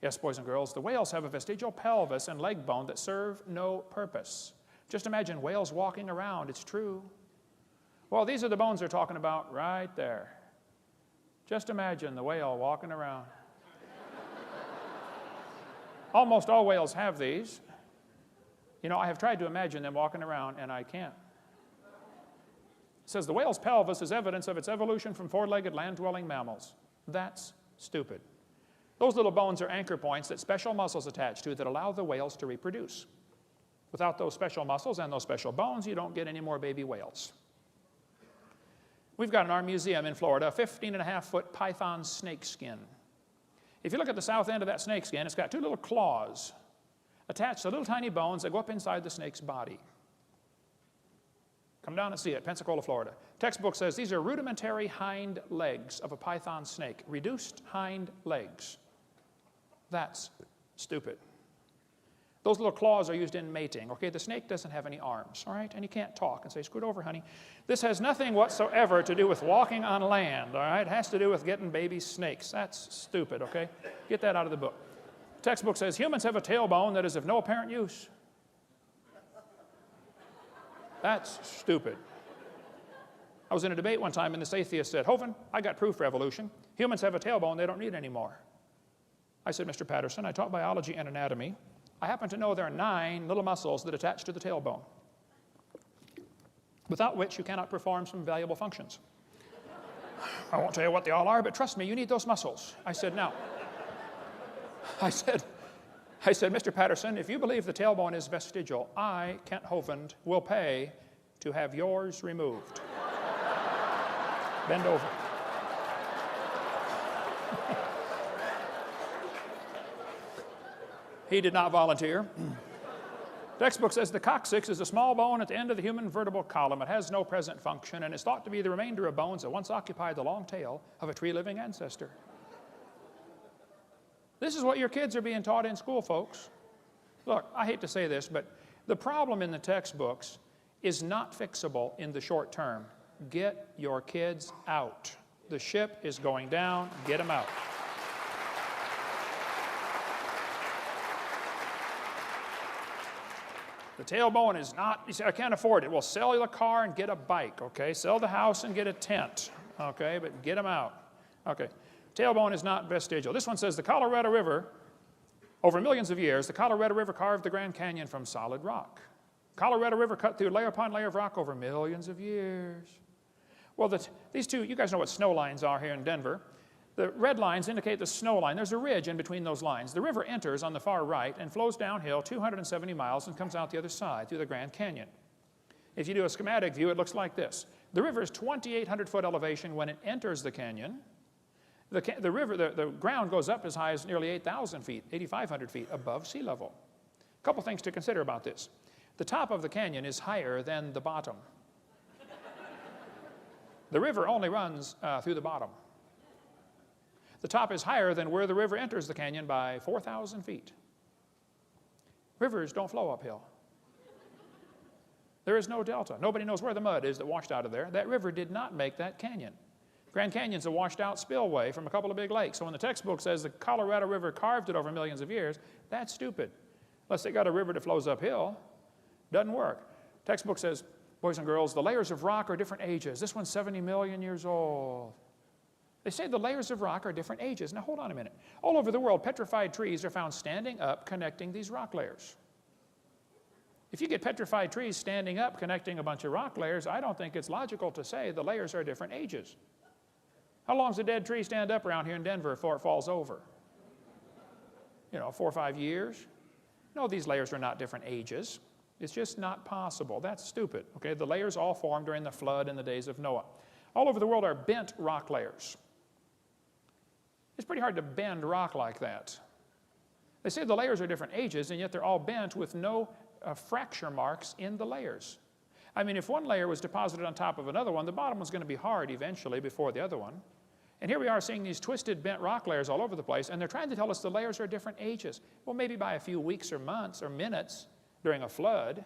Yes, boys and girls, the whales have a vestigial pelvis and leg bone that serve no purpose. Just imagine whales walking around. It's true. Well, these are the bones they're talking about right there. Just imagine the whale walking around. Almost all whales have these. You know, I have tried to imagine them walking around, and I can't. It says the whale's pelvis is evidence of its evolution from 4-legged land-dwelling mammals. That's stupid. Those little bones are anchor points that special muscles attach to that allow the whales to reproduce. Without those special muscles and those special bones, you don't get any more baby whales. We've got in our museum in Florida a 15.5-foot python snake skin. If you look at the south end of that snake skin, it's got 2 little claws attached to little tiny bones that go up inside the snake's body. Come down and see it, Pensacola, Florida. Textbook says these are rudimentary hind legs of a python snake, reduced hind legs. That's stupid. Those little claws are used in mating, okay? The snake doesn't have any arms, all right? And you can't talk and say, scoot over, honey. This has nothing whatsoever to do with walking on land, all right? It has to do with getting baby snakes. That's stupid, okay? Get that out of the book. The textbook says humans have a tailbone that is of no apparent use. That's stupid. I was in a debate one time and this atheist said, Hovind, I got proof for evolution. Humans have a tailbone they don't need anymore. I said, Mr. Patterson, I taught biology and anatomy. I happen to know there are 9 little muscles that attach to the tailbone, without which you cannot perform some valuable functions. I won't tell you what they all are, but trust me, you need those muscles. I said, now, I said, Mr. Patterson, if you believe the tailbone is vestigial, I, Kent Hovind, will pay to have yours removed. Bend over. He did not volunteer. Textbook says the coccyx is a small bone at the end of the human vertebral column. It has no present function and is thought to be the remainder of bones that once occupied the long tail of a tree-living ancestor. This is what your kids are being taught in school, folks. Look, I hate to say this, but the problem in the textbooks is not fixable in the short term. Get your kids out. The ship is going down. Get them out. The tailbone is not, you say, I can't afford it. Well, sell the car and get a bike, okay? Sell the house and get a tent, okay? But get them out. Okay. Tailbone is not vestigial. This one says the Colorado River, over millions of years, the Colorado River carved the Grand Canyon from solid rock. Colorado River cut through layer upon layer of rock over millions of years. Well, these two, you guys know what snow lines are here in Denver. The red lines indicate the snow line. There's a ridge in between those lines. The river enters on the far right and flows downhill 270 miles and comes out the other side through the Grand Canyon. If you do a schematic view, it looks like this. The river is 2,800-foot elevation when it enters the canyon. The ground goes up as high as nearly 8,000 feet, 8,500 feet above sea level. A couple things to consider about this. The top of the canyon is higher than the bottom. The river only runs through the bottom. The top is higher than where the river enters the canyon by 4,000 feet. Rivers don't flow uphill. There is no delta. Nobody knows where the mud is that washed out of there. That river did not make that canyon. Grand Canyon's a washed out spillway from a couple of big lakes. So when the textbook says the Colorado River carved it over millions of years, that's stupid. Unless they got a river that flows uphill, doesn't work. Textbook says, boys and girls, the layers of rock are different ages. This one's 70 million years old. They say the layers of rock are different ages. Now hold on a minute. All over the world, petrified trees are found standing up connecting these rock layers. If you get petrified trees standing up connecting a bunch of rock layers, I don't think it's logical to say the layers are different ages. How long does a dead tree stand up around here in Denver before it falls over? 4 or 5 years? No, these layers are not different ages. It's just not possible. That's stupid. Okay, the layers all formed during the flood in the days of Noah. All over the world are bent rock layers. It's pretty hard to bend rock like that. They say the layers are different ages, and yet they're all bent with no fracture marks in the layers. I mean, if one layer was deposited on top of another one, the bottom was going to be hard eventually before the other one. And here we are seeing these twisted, bent rock layers all over the place, and they're trying to tell us the layers are different ages. Well, maybe by a few weeks or months or minutes during a flood.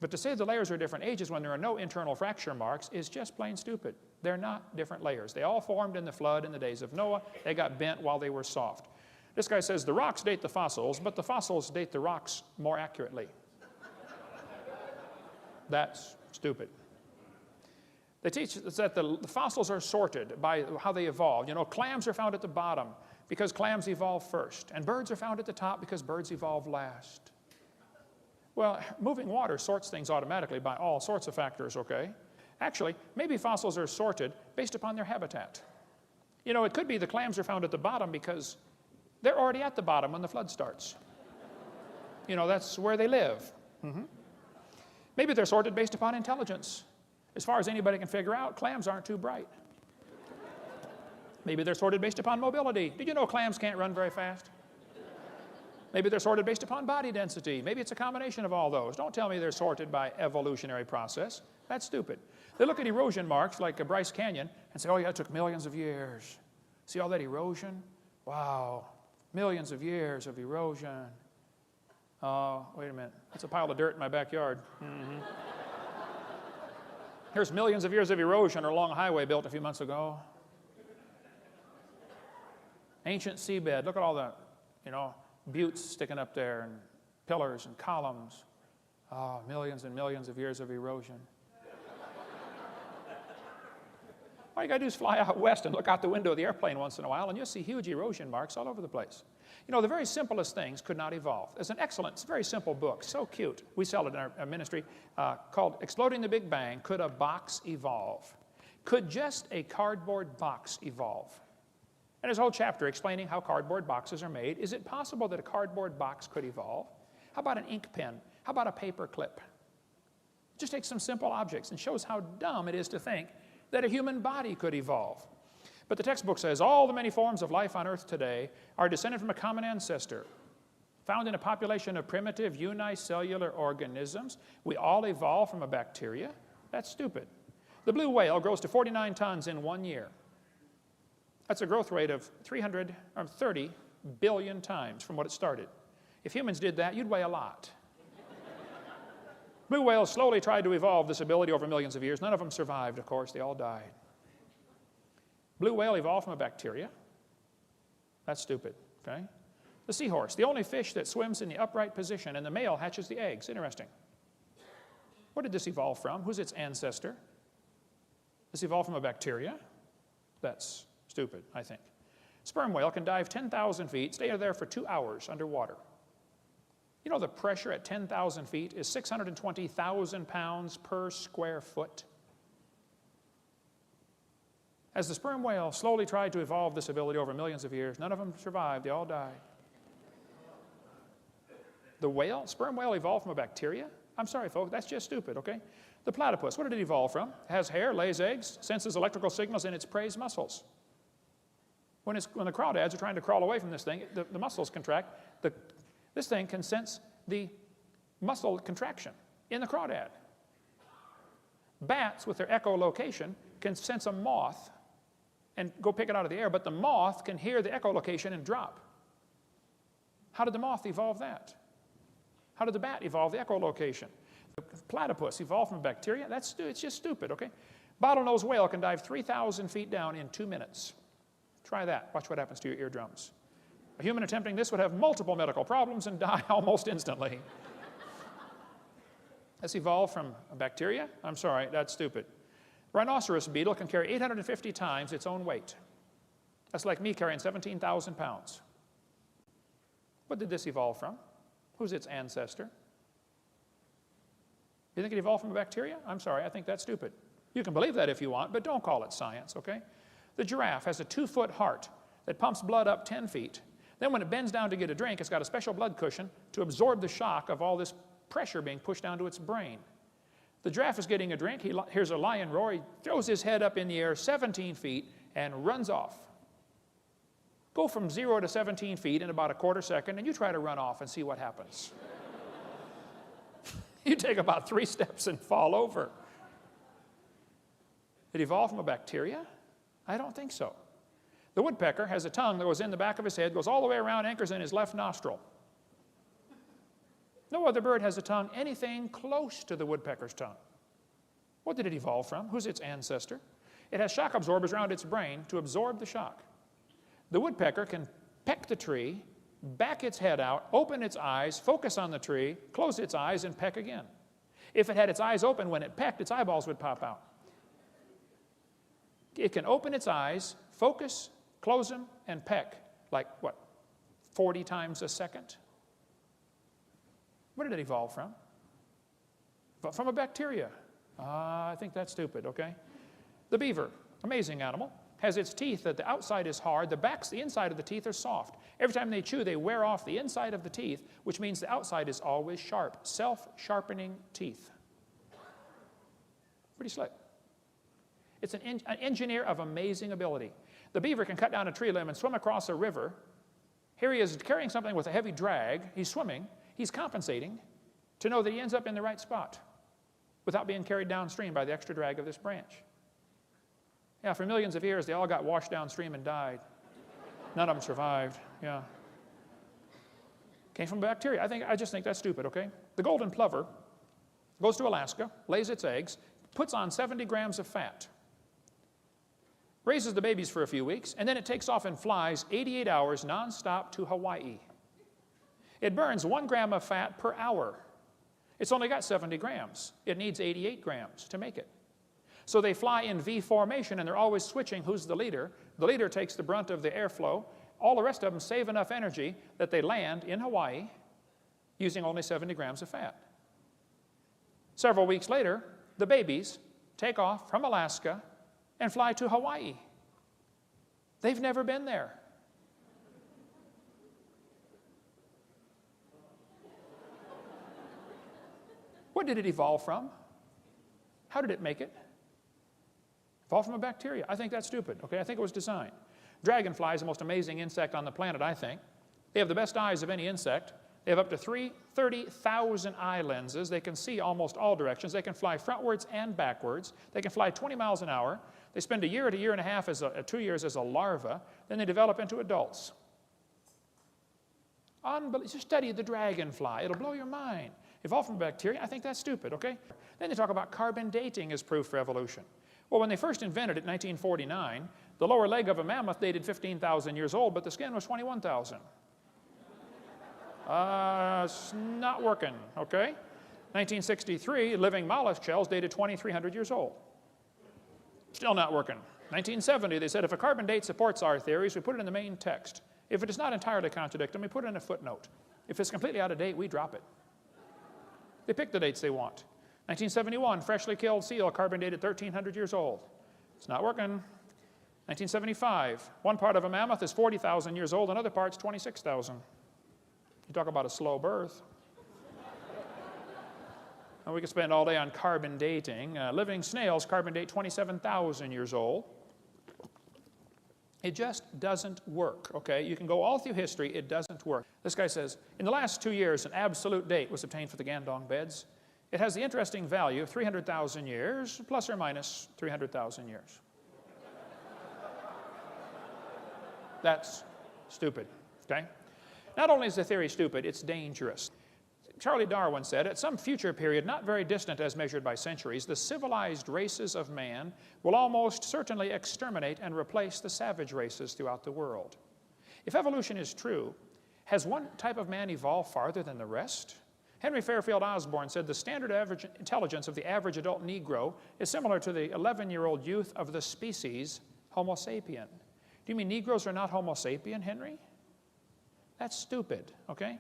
But to say the layers are different ages when there are no internal fracture marks is just plain stupid. They're not different layers. They all formed in the flood in the days of Noah. They got bent while they were soft. This guy says the rocks date the fossils, but the fossils date the rocks more accurately. That's stupid. They teach us that the fossils are sorted by how they evolved. Clams are found at the bottom because clams evolved first, and birds are found at the top because birds evolved last. Well, moving water sorts things automatically by all sorts of factors, okay? Actually, maybe fossils are sorted based upon their habitat. It could be the clams are found at the bottom because they're already at the bottom when the flood starts. That's where they live. Maybe they're sorted based upon intelligence. As far as anybody can figure out, clams aren't too bright. Maybe they're sorted based upon mobility. Did you know clams can't run very fast? Maybe they're sorted based upon body density. Maybe it's a combination of all those. Don't tell me they're sorted by evolutionary process. That's stupid. They look at erosion marks like Bryce Canyon and say, oh yeah, it took millions of years. See all that erosion? Wow, millions of years of erosion. Oh, wait a minute. That's a pile of dirt in my backyard. Here's millions of years of erosion along a highway built a few months ago. Ancient seabed. Look at all the, buttes sticking up there and pillars and columns. Oh, millions and millions of years of erosion. All you got to do is fly out west and look out the window of the airplane once in a while, and you'll see huge erosion marks all over the place. The very simplest things could not evolve. There's an excellent, very simple book, so cute. We sell it in our ministry, called Exploding the Big Bang, Could a Box Evolve? Could just a cardboard box evolve? And there's a whole chapter explaining how cardboard boxes are made. Is it possible that a cardboard box could evolve? How about an ink pen? How about a paper clip? Just take some simple objects and shows how dumb it is to think that a human body could evolve. But the textbook says all the many forms of life on earth today are descended from a common ancestor, found in a population of primitive unicellular organisms. We all evolved from a bacteria. That's stupid. The blue whale grows to 49 tons in 1 year. That's a growth rate of 330 billion times from what it started. If humans did that, you'd weigh a lot. Blue whales slowly tried to evolve this ability over millions of years. None of them survived, of course. They all died. Blue whale evolved from a bacteria. That's stupid, okay? The seahorse, the only fish that swims in the upright position, and the male hatches the eggs. Interesting. Where did this evolve from? Who's its ancestor? This evolved from a bacteria? That's stupid, I think. Sperm whale can dive 10,000 feet, stay there for 2 hours underwater. The pressure at 10,000 feet is 620,000 pounds per square foot. As the sperm whale slowly tried to evolve this ability over millions of years, none of them survived. They all died. The sperm whale evolved from a bacteria? I'm sorry, folks, that's just stupid, okay? The platypus, what did it evolve from? It has hair, lays eggs, senses electrical signals in its prey's muscles. When the crawdads are trying to crawl away from this thing, the muscles contract. This thing can sense the muscle contraction in the crawdad. Bats, with their echolocation, can sense a moth and go pick it out of the air, but the moth can hear the echolocation and drop. How did the moth evolve that? How did the bat evolve the echolocation? The platypus evolved from a bacteria? It's just stupid, okay? Bottlenose whale can dive 3,000 feet down in 2 minutes. Try that. Watch what happens to your eardrums. A human attempting this would have multiple medical problems and die almost instantly. This evolved from a bacteria? I'm sorry, that's stupid. Rhinoceros beetle can carry 850 times its own weight. That's like me carrying 17,000 pounds. What did this evolve from? Who's its ancestor? You think it evolved from a bacteria? I'm sorry, I think that's stupid. You can believe that if you want, but don't call it science, okay? The giraffe has a 2-foot heart that pumps blood up 10 feet. Then when it bends down to get a drink, it's got a special blood cushion to absorb the shock of all this pressure being pushed down to its brain. The giraffe is getting a drink. He hears a lion roar. He throws his head up in the air 17 feet and runs off. Go from 0 to 17 feet in about a quarter second, and you try to run off and see what happens. You take about 3 steps and fall over. It evolved from a bacteria? I don't think so. The woodpecker has a tongue that goes in the back of his head, goes all the way around, anchors in his left nostril. No other bird has a tongue anything close to the woodpecker's tongue. What did it evolve from? Who's its ancestor? It has shock absorbers around its brain to absorb the shock. The woodpecker can peck the tree, back its head out, open its eyes, focus on the tree, close its eyes, and peck again. If it had its eyes open when it pecked, its eyeballs would pop out. It can open its eyes, focus, close them, and peck, like, what, 40 times a second? Where did it evolve from? From a bacteria. I think that's stupid, okay? The beaver, amazing animal, has its teeth that the outside is hard, the inside of the teeth are soft. Every time they chew, they wear off the inside of the teeth, which means the outside is always sharp. Self-sharpening teeth. Pretty slick. It's an engineer of amazing ability. The beaver can cut down a tree limb and swim across a river. Here he is carrying something with a heavy drag. He's swimming. He's compensating to know that he ends up in the right spot without being carried downstream by the extra drag of this branch. Yeah, for millions of years, they all got washed downstream and died. None of them survived, yeah. Came from bacteria. I just think that's stupid, okay? The golden plover goes to Alaska, lays its eggs, puts on 70 grams of fat, raises the babies for a few weeks, and then it takes off and flies 88 hours nonstop to Hawaii. It burns 1 gram of fat per hour. It's only got 70 grams. It needs 88 grams to make it. So they fly in V formation, and they're always switching who's the leader. The leader takes the brunt of the airflow. All the rest of them save enough energy that they land in Hawaii using only 70 grams of fat. Several weeks later, the babies take off from Alaska and fly to Hawaii. They've never been there. What did it evolve from? How did it make it? Evolved from a bacteria. I think that's stupid, okay? I think it was designed. Dragonfly is the most amazing insect on the planet, I think. They have the best eyes of any insect. They have up to 30,000 eye lenses. They can see almost all directions. They can fly frontwards and backwards. They can fly 20 miles an hour. They spend a year to year and a half, 2 years as a larva. Then they develop into adults. Just study the dragonfly. It'll blow your mind. Evolved from bacteria, I think that's stupid, okay? Then they talk about carbon dating as proof for evolution. Well, when they first invented it in 1949, the lower leg of a mammoth dated 15,000 years old, but the skin was 21,000. It's not working, okay? 1963, living mollusk shells dated 2,300 years old. Still not working. 1970, they said if a carbon date supports our theories, we put it in the main text. If it does not entirely contradict them, we put it in a footnote. If it's completely out of date, we drop it. They pick the dates they want. 1971, freshly killed seal, carbon dated 1,300 years old. It's not working. 1975, one part of a mammoth is 40,000 years old, another part's 26,000. You talk about a slow birth. And we could spend all day on carbon dating. Living snails carbon date 27,000 years old. It just doesn't work, okay? You can go all through history, it doesn't work. This guy says, in the last 2 years, an absolute date was obtained for the Gandong beds. It has the interesting value of 300,000 years, plus or minus 300,000 years. That's stupid, okay? Not only is the theory stupid, it's dangerous. Charlie Darwin said, at some future period, not very distant as measured by centuries, the civilized races of man will almost certainly exterminate and replace the savage races throughout the world. If evolution is true, has one type of man evolved farther than the rest? Henry Fairfield Osborn said the standard average intelligence of the average adult Negro is similar to the 11-year-old youth of the species Homo sapien. Do you mean Negroes are not Homo sapien, Henry? That's stupid, okay?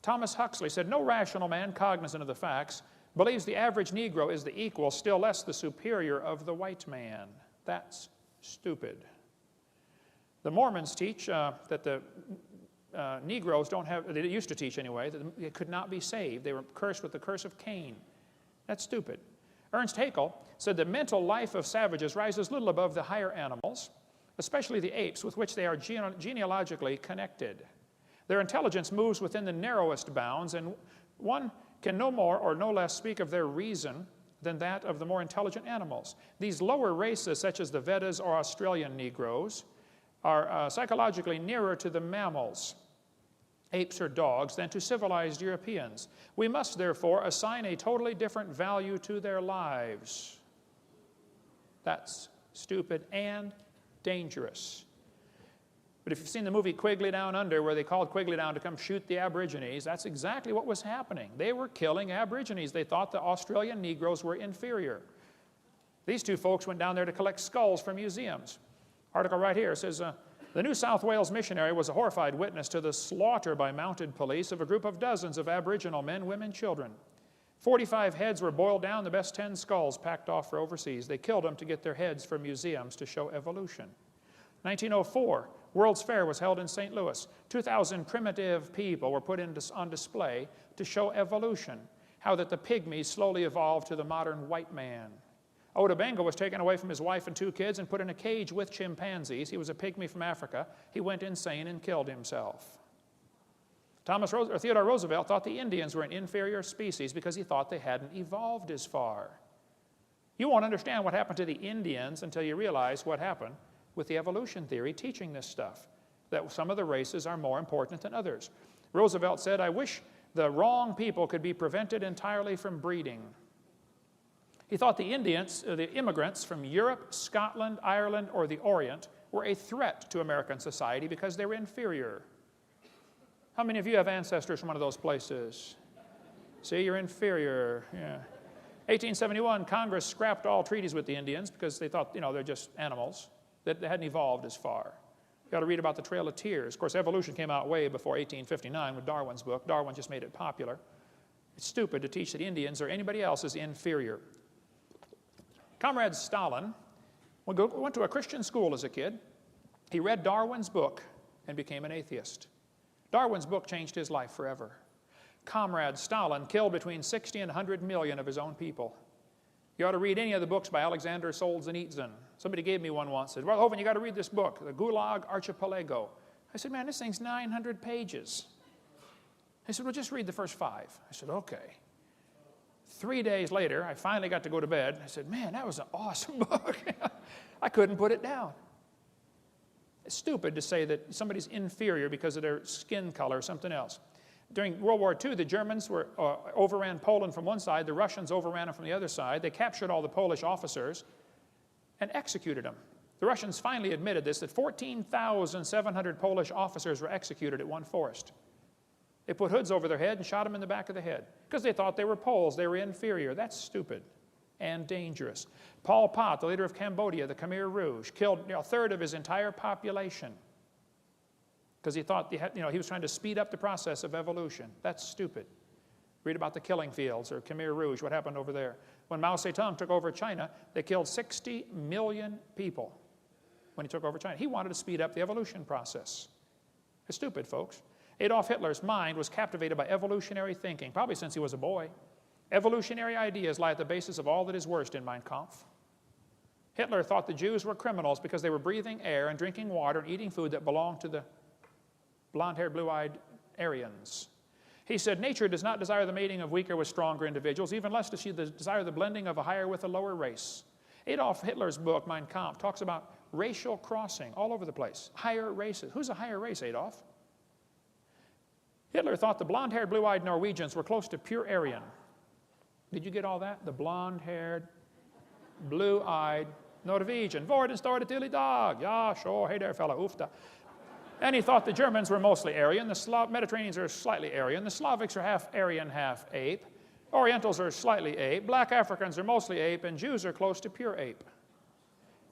Thomas Huxley said, no rational man cognizant of the facts believes the average Negro is the equal, still less the superior of the white man. That's stupid. The Mormons teach that the Negroes don't have, they used to teach anyway, that they could not be saved. They were cursed with the curse of Cain. That's stupid. Ernst Haeckel said the mental life of savages rises little above the higher animals, especially the apes, with which they are genealogically connected. Their intelligence moves within the narrowest bounds, and one can no more or no less speak of their reason than that of the more intelligent animals. These lower races, such as the Vedas or Australian Negroes, are psychologically nearer to the mammals, apes or dogs, than to civilized Europeans. We must therefore assign a totally different value to their lives. That's stupid and dangerous. But if you've seen the movie Quigley Down Under, where they called Quigley down to come shoot the Aborigines, that's exactly what was happening. They were killing Aborigines. They thought the Australian Negroes were inferior. These two folks went down there to collect skulls for museums. Article right here says, the New South Wales missionary was a horrified witness to the slaughter by mounted police of a group of dozens of Aboriginal men, women, children. 45 heads were boiled down, the best 10 skulls packed off for overseas. They killed them to get their heads for museums to show evolution. 1904, World's Fair was held in St. Louis. 2,000 primitive people were put on display to show evolution, how that the pygmies slowly evolved to the modern white man. Oda Benga was taken away from his wife and 2 kids and put in a cage with chimpanzees. He was a pygmy from Africa. He went insane and killed himself. Theodore Roosevelt thought the Indians were an inferior species because he thought they hadn't evolved as far. You won't understand what happened to the Indians until you realize what happened with the evolution theory teaching this stuff, that some of the races are more important than others. Roosevelt said, I wish the wrong people could be prevented entirely from breeding. He thought the immigrants from Europe, Scotland, Ireland, or the Orient were a threat to American society because they were inferior. How many of you have ancestors from one of those places? See, you're inferior. Yeah. 1871, Congress scrapped all treaties with the Indians because they thought, they're just animals, that they hadn't evolved as far. You got to read about the Trail of Tears. Of course, evolution came out way before 1859 with Darwin's book. Darwin just made it popular. It's stupid to teach that Indians or anybody else is inferior. Comrade Stalin went to a Christian school as a kid. He read Darwin's book and became an atheist. Darwin's book changed his life forever. Comrade Stalin killed between 60 and 100 million of his own people. You ought to read any of the books by Alexander Solzhenitsyn. Somebody gave me one once, said, well, Hovind, you got to read this book, The Gulag Archipelago. I said, man, this thing's 900 pages. He said, well, just read the first 5. I said, okay. 3 days later, I finally got to go to bed. I said, man, that was an awesome book. I couldn't put it down. It's stupid to say that somebody's inferior because of their skin color or something else. During World War II, the Germans overran Poland from one side, the Russians overran them from the other side. They captured all the Polish officers and executed them. The Russians finally admitted this, that 14,700 Polish officers were executed at one forest. They put hoods over their head and shot them in the back of the head because they thought they were Poles, they were inferior. That's stupid and dangerous. Pol Pot, the leader of Cambodia, the Khmer Rouge, killed a third of his entire population because he thought he was trying to speed up the process of evolution. That's stupid. Read about the killing fields or Khmer Rouge, what happened over there. When Mao Zedong took over China, they killed 60 million people when he took over China. He wanted to speed up the evolution process. It's stupid, folks. Adolf Hitler's mind was captivated by evolutionary thinking, probably since he was a boy. Evolutionary ideas lie at the basis of all that is worst in Mein Kampf. Hitler thought the Jews were criminals because they were breathing air and drinking water and eating food that belonged to the blonde-haired, blue-eyed Aryans. He said, nature does not desire the mating of weaker with stronger individuals, even less does she desire the blending of a higher with a lower race. Adolf Hitler's book, Mein Kampf, talks about racial crossing all over the place. Higher races. Who's a higher race, Adolf? Hitler thought the blonde-haired, blue-eyed Norwegians were close to pure Aryan. Did you get all that? The blonde-haired, blue-eyed Norwegian. Vorden står det till idag. Ja, sure. Hey there, fella. Ufta. And he thought the Germans were mostly Aryan. The Mediterraneans are slightly Aryan. The Slavics are half Aryan, half ape. Orientals are slightly ape. Black Africans are mostly ape. And Jews are close to pure ape.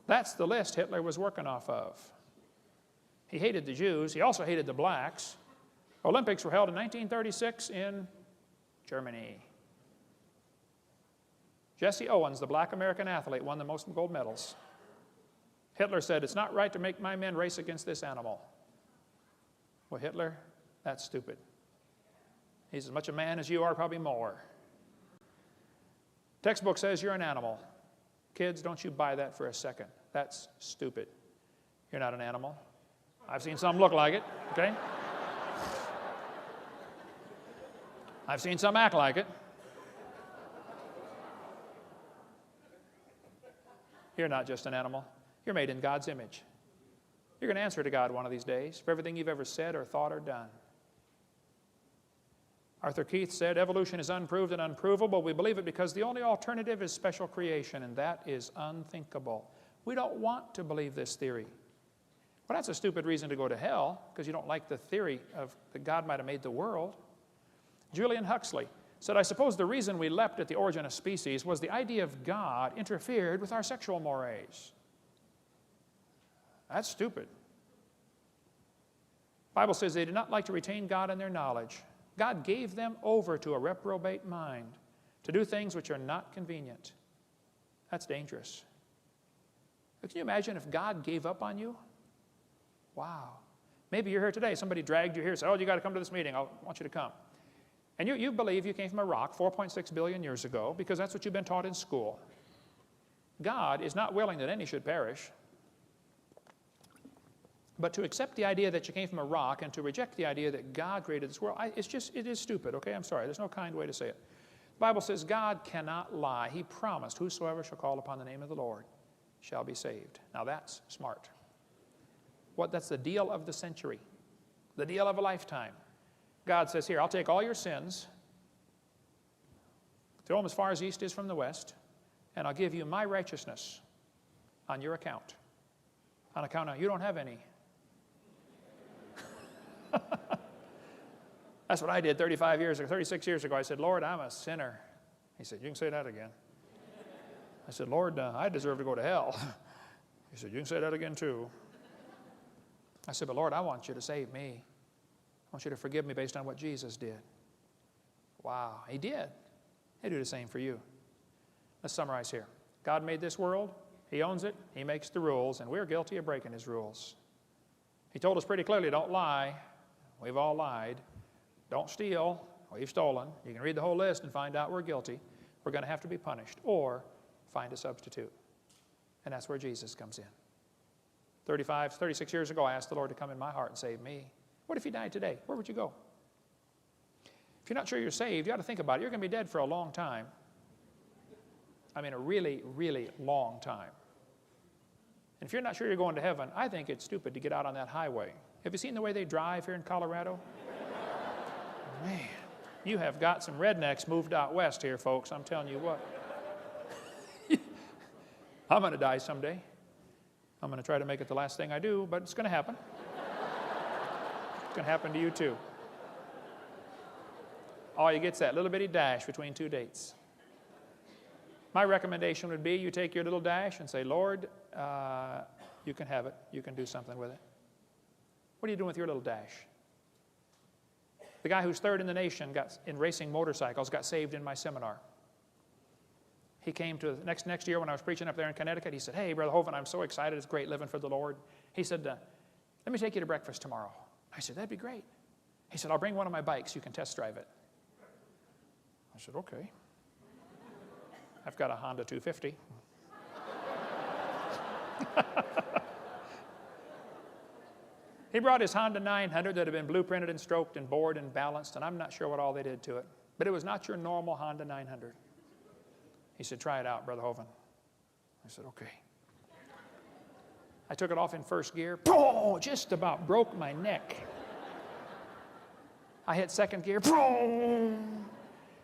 That's the list Hitler was working off of. He hated the Jews. He also hated the blacks. Olympics were held in 1936 in Germany. Jesse Owens, the black American athlete, won the most gold medals. Hitler said, it's not right to make my men race against this animal. Well, Hitler, that's stupid. He's as much a man as you are, probably more. Textbook says you're an animal. Kids, don't you buy that for a second. That's stupid. You're not an animal. I've seen some look like it, okay? I've seen some act like it. You're not just an animal. You're made in God's image. You're going to answer to God one of these days for everything you've ever said or thought or done. Arthur Keith said, evolution is unproved and unprovable. We believe it because the only alternative is special creation, and that is unthinkable. We don't want to believe this theory. Well, that's a stupid reason to go to hell, because you don't like the theory of that God might have made the world. Julian Huxley said, I suppose the reason we leapt at the origin of species was the idea of God interfered with our sexual mores. That's stupid. The Bible says they did not like to retain God in their knowledge. God gave them over to a reprobate mind to do things which are not convenient. That's dangerous. Can you imagine if God gave up on you? Wow. Maybe you're here today. Somebody dragged you here and said, oh, you got to come to this meeting. I want you to come. And you believe you came from a rock 4.6 billion years ago because that's what you've been taught in school. God is not willing that any should perish. But to accept the idea that you came from a rock and to reject the idea that God created this world, it is stupid, okay? I'm sorry. There's no kind way to say it. The Bible says God cannot lie. He promised, whosoever shall call upon the name of the Lord shall be saved. Now that's smart. That's the deal of the century, the deal of a lifetime. God says, here, I'll take all your sins, throw them as far as the east is from the west, and I'll give you my righteousness on your account. On account of you don't have any. That's what I did 36 years ago. I said, Lord, I'm a sinner. He said, you can say that again. I said, Lord, I deserve to go to hell. He said, you can say that again too. I said, but Lord, I want you to save me. I want you to forgive me based on what Jesus did. Wow, he did. He'll do the same for you. Let's summarize here. God made this world. He owns it. He makes the rules, and we're guilty of breaking his rules. He told us pretty clearly, don't lie. We've all lied. Don't steal. We've stolen. You can read the whole list and find out we're guilty. We're going to have to be punished or find a substitute. And that's where Jesus comes in. 36 years ago, I asked the Lord to come in my heart and save me. What if you died today? Where would you go? If you're not sure you're saved, you ought to think about it. You're going to be dead for a long time. I mean, a really, really long time. And if you're not sure you're going to heaven, I think it's stupid to get out on that highway. Have you seen the way they drive here in Colorado? Man, you have got some rednecks moved out west here, folks. I'm telling you what. I'm going to die someday. I'm going to try to make it the last thing I do, but it's going to happen. It's going to happen to you too. All you get's that little bitty dash between two dates. My recommendation would be you take your little dash and say, Lord, you can have it. You can do something with it. What are you doing with your little dash? The guy who's third in the nation in racing motorcycles got saved in my seminar. He came to next year when I was preaching up there in Connecticut. He said, hey, Brother Hovind, I'm so excited. It's great living for the Lord. He said, let me take you to breakfast tomorrow. I said, that'd be great. He said, I'll bring one of my bikes. You can test drive it. I said, okay. I've got a Honda 250. He brought his Honda 900 that had been blueprinted and stroked and bored and balanced, and I'm not sure what all they did to it. But it was not your normal Honda 900. He said, try it out, Brother Hovind. I said, okay. I took it off in first gear. Boom! Just about broke my neck. I hit second gear. Boom!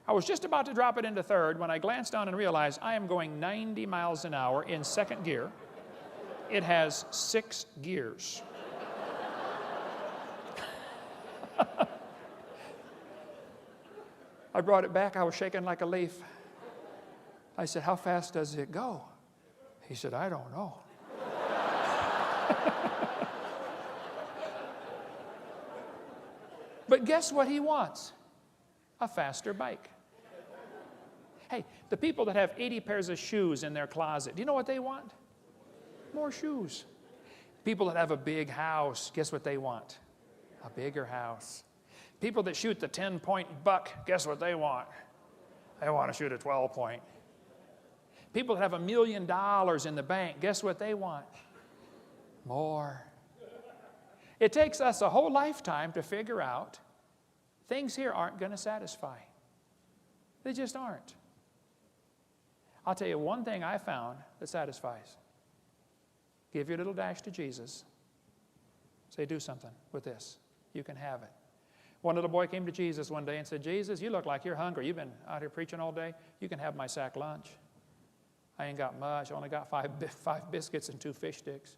I was just about to drop it into third when I glanced down and realized I am going 90 miles an hour in second gear. It has 6 gears. I brought it back. I was shaking like a leaf. I said, how fast does it go? He said, I don't know. But guess what he wants? A faster bike. Hey, the people that have 80 pairs of shoes in their closet, do you know what they want? More shoes. People that have a big house, guess what they want? A bigger house. People that shoot the 10-point buck, guess what they want? They want to shoot a 12-point. People that have $1 million in the bank, guess what they want? More. It takes us a whole lifetime to figure out things here aren't going to satisfy. They just aren't. I'll tell you one thing I found that satisfies. Give your little dash to Jesus. Say, do something with this. You can have it. One little boy came to Jesus one day and said, Jesus, you look like you're hungry. You've been out here preaching all day. You can have my sack lunch. I ain't got much. I only got five biscuits and 2 fish sticks.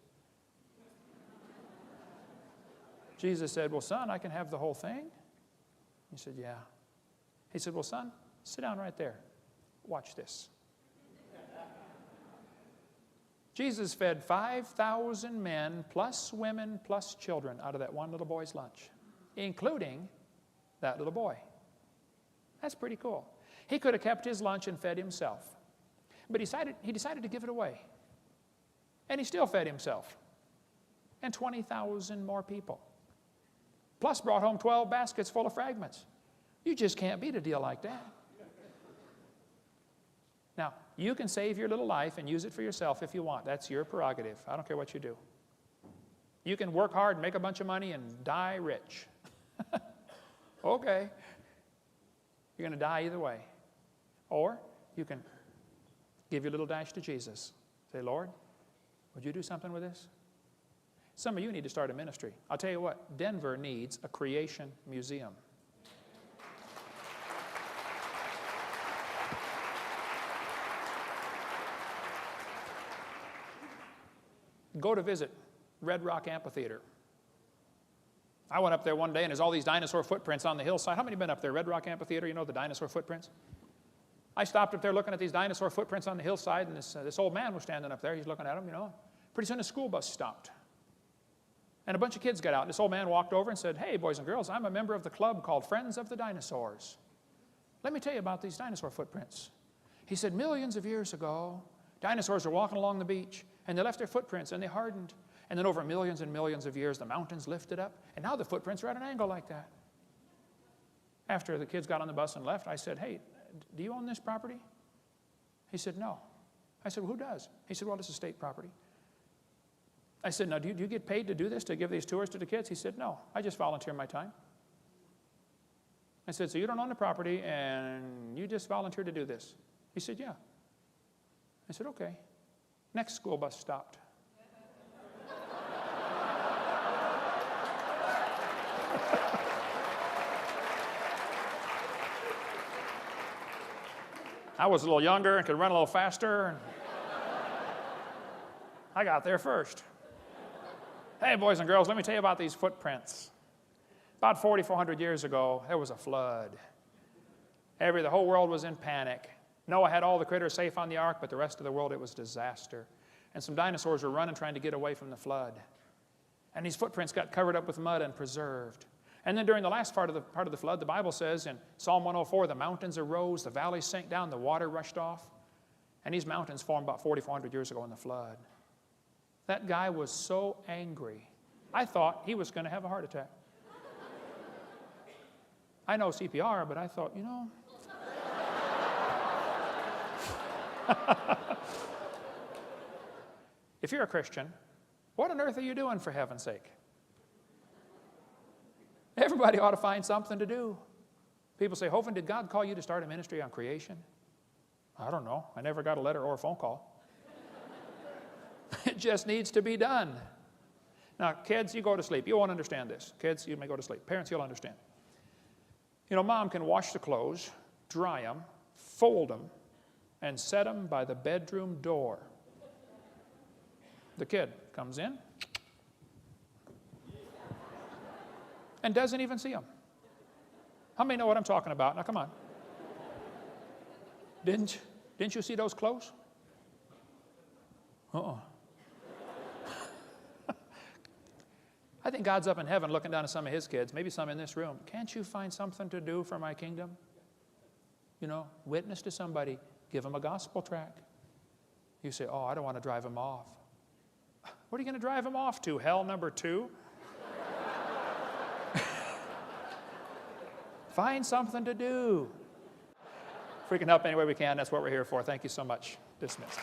Jesus said, well, son, I can have the whole thing. He said, yeah. He said, well, son, sit down right there. Watch this. Jesus fed 5,000 men, plus women, plus children out of that one little boy's lunch, including that little boy. That's pretty cool. He could have kept his lunch and fed himself, but he decided to give it away. And he still fed himself and 20,000 more people, plus brought home 12 baskets full of fragments. You just can't beat a deal like that. Now, you can save your little life and use it for yourself if you want. That's your prerogative. I don't care what you do. You can work hard and make a bunch of money and die rich. Okay. You're going to die either way. Or you can give your little dash to Jesus. Say, Lord, would you do something with this? Some of you need to start a ministry. I'll tell you what, Denver needs a creation museum. Go to visit Red Rock Amphitheater. I went up there one day and there's all these dinosaur footprints on the hillside. How many have been up there? Red Rock Amphitheater, you know the dinosaur footprints? I stopped up there looking at these dinosaur footprints on the hillside, and this old man was standing up there. He's looking at them, you know. Pretty soon a school bus stopped. And a bunch of kids got out. This old man walked over and said, hey, boys and girls, I'm a member of the club called Friends of the Dinosaurs. Let me tell you about these dinosaur footprints. He said, millions of years ago, dinosaurs were walking along the beach, and they left their footprints, and they hardened. And then over millions and millions of years, the mountains lifted up, and now the footprints are at an angle like that. After the kids got on the bus and left, I said, hey, do you own this property? He said, no. I said, well, who does? He said, well, this is state property. I said, now, do you get paid to do this, to give these tours to the kids? He said, no, I just volunteer my time. I said, so you don't own the property, and you just volunteer to do this? He said, yeah. I said, okay. Next school bus stopped. I was a little younger and could run a little faster. I got there first. Hey, boys and girls, let me tell you about these footprints. About 4,400 years ago, there was a flood. The whole world was in panic. Noah had all the critters safe on the ark, but the rest of the world, it was disaster. And some dinosaurs were running, trying to get away from the flood. And these footprints got covered up with mud and preserved. And then during the last part of the flood, the Bible says in Psalm 104, the mountains arose, the valleys sank down, the water rushed off. And these mountains formed about 4,400 years ago in the flood. That guy was so angry, I thought he was going to have a heart attack. I know CPR, but I thought, you know. If you're a Christian, what on earth are you doing for heaven's sake? Everybody ought to find something to do. People say, Hovind, did God call you to start a ministry on creation? I don't know. I never got a letter or a phone call. It just needs to be done. Now, kids, you go to sleep. You won't understand this. Kids, you may go to sleep. Parents, you'll understand. You know, mom can wash the clothes, dry them, fold them, and set them by the bedroom door. The kid comes in and doesn't even see them. How many know what I'm talking about? Now, come on. Didn't you see those clothes? I think God's up in heaven looking down at some of his kids, maybe some in this room. Can't you find something to do for my kingdom? You know, witness to somebody. Give them a gospel tract. You say, oh, I don't want to drive them off. What are you going to drive them off to? Hell number 2? Find something to do. If we can help any way we can, that's what we're here for. Thank you so much. Dismissed.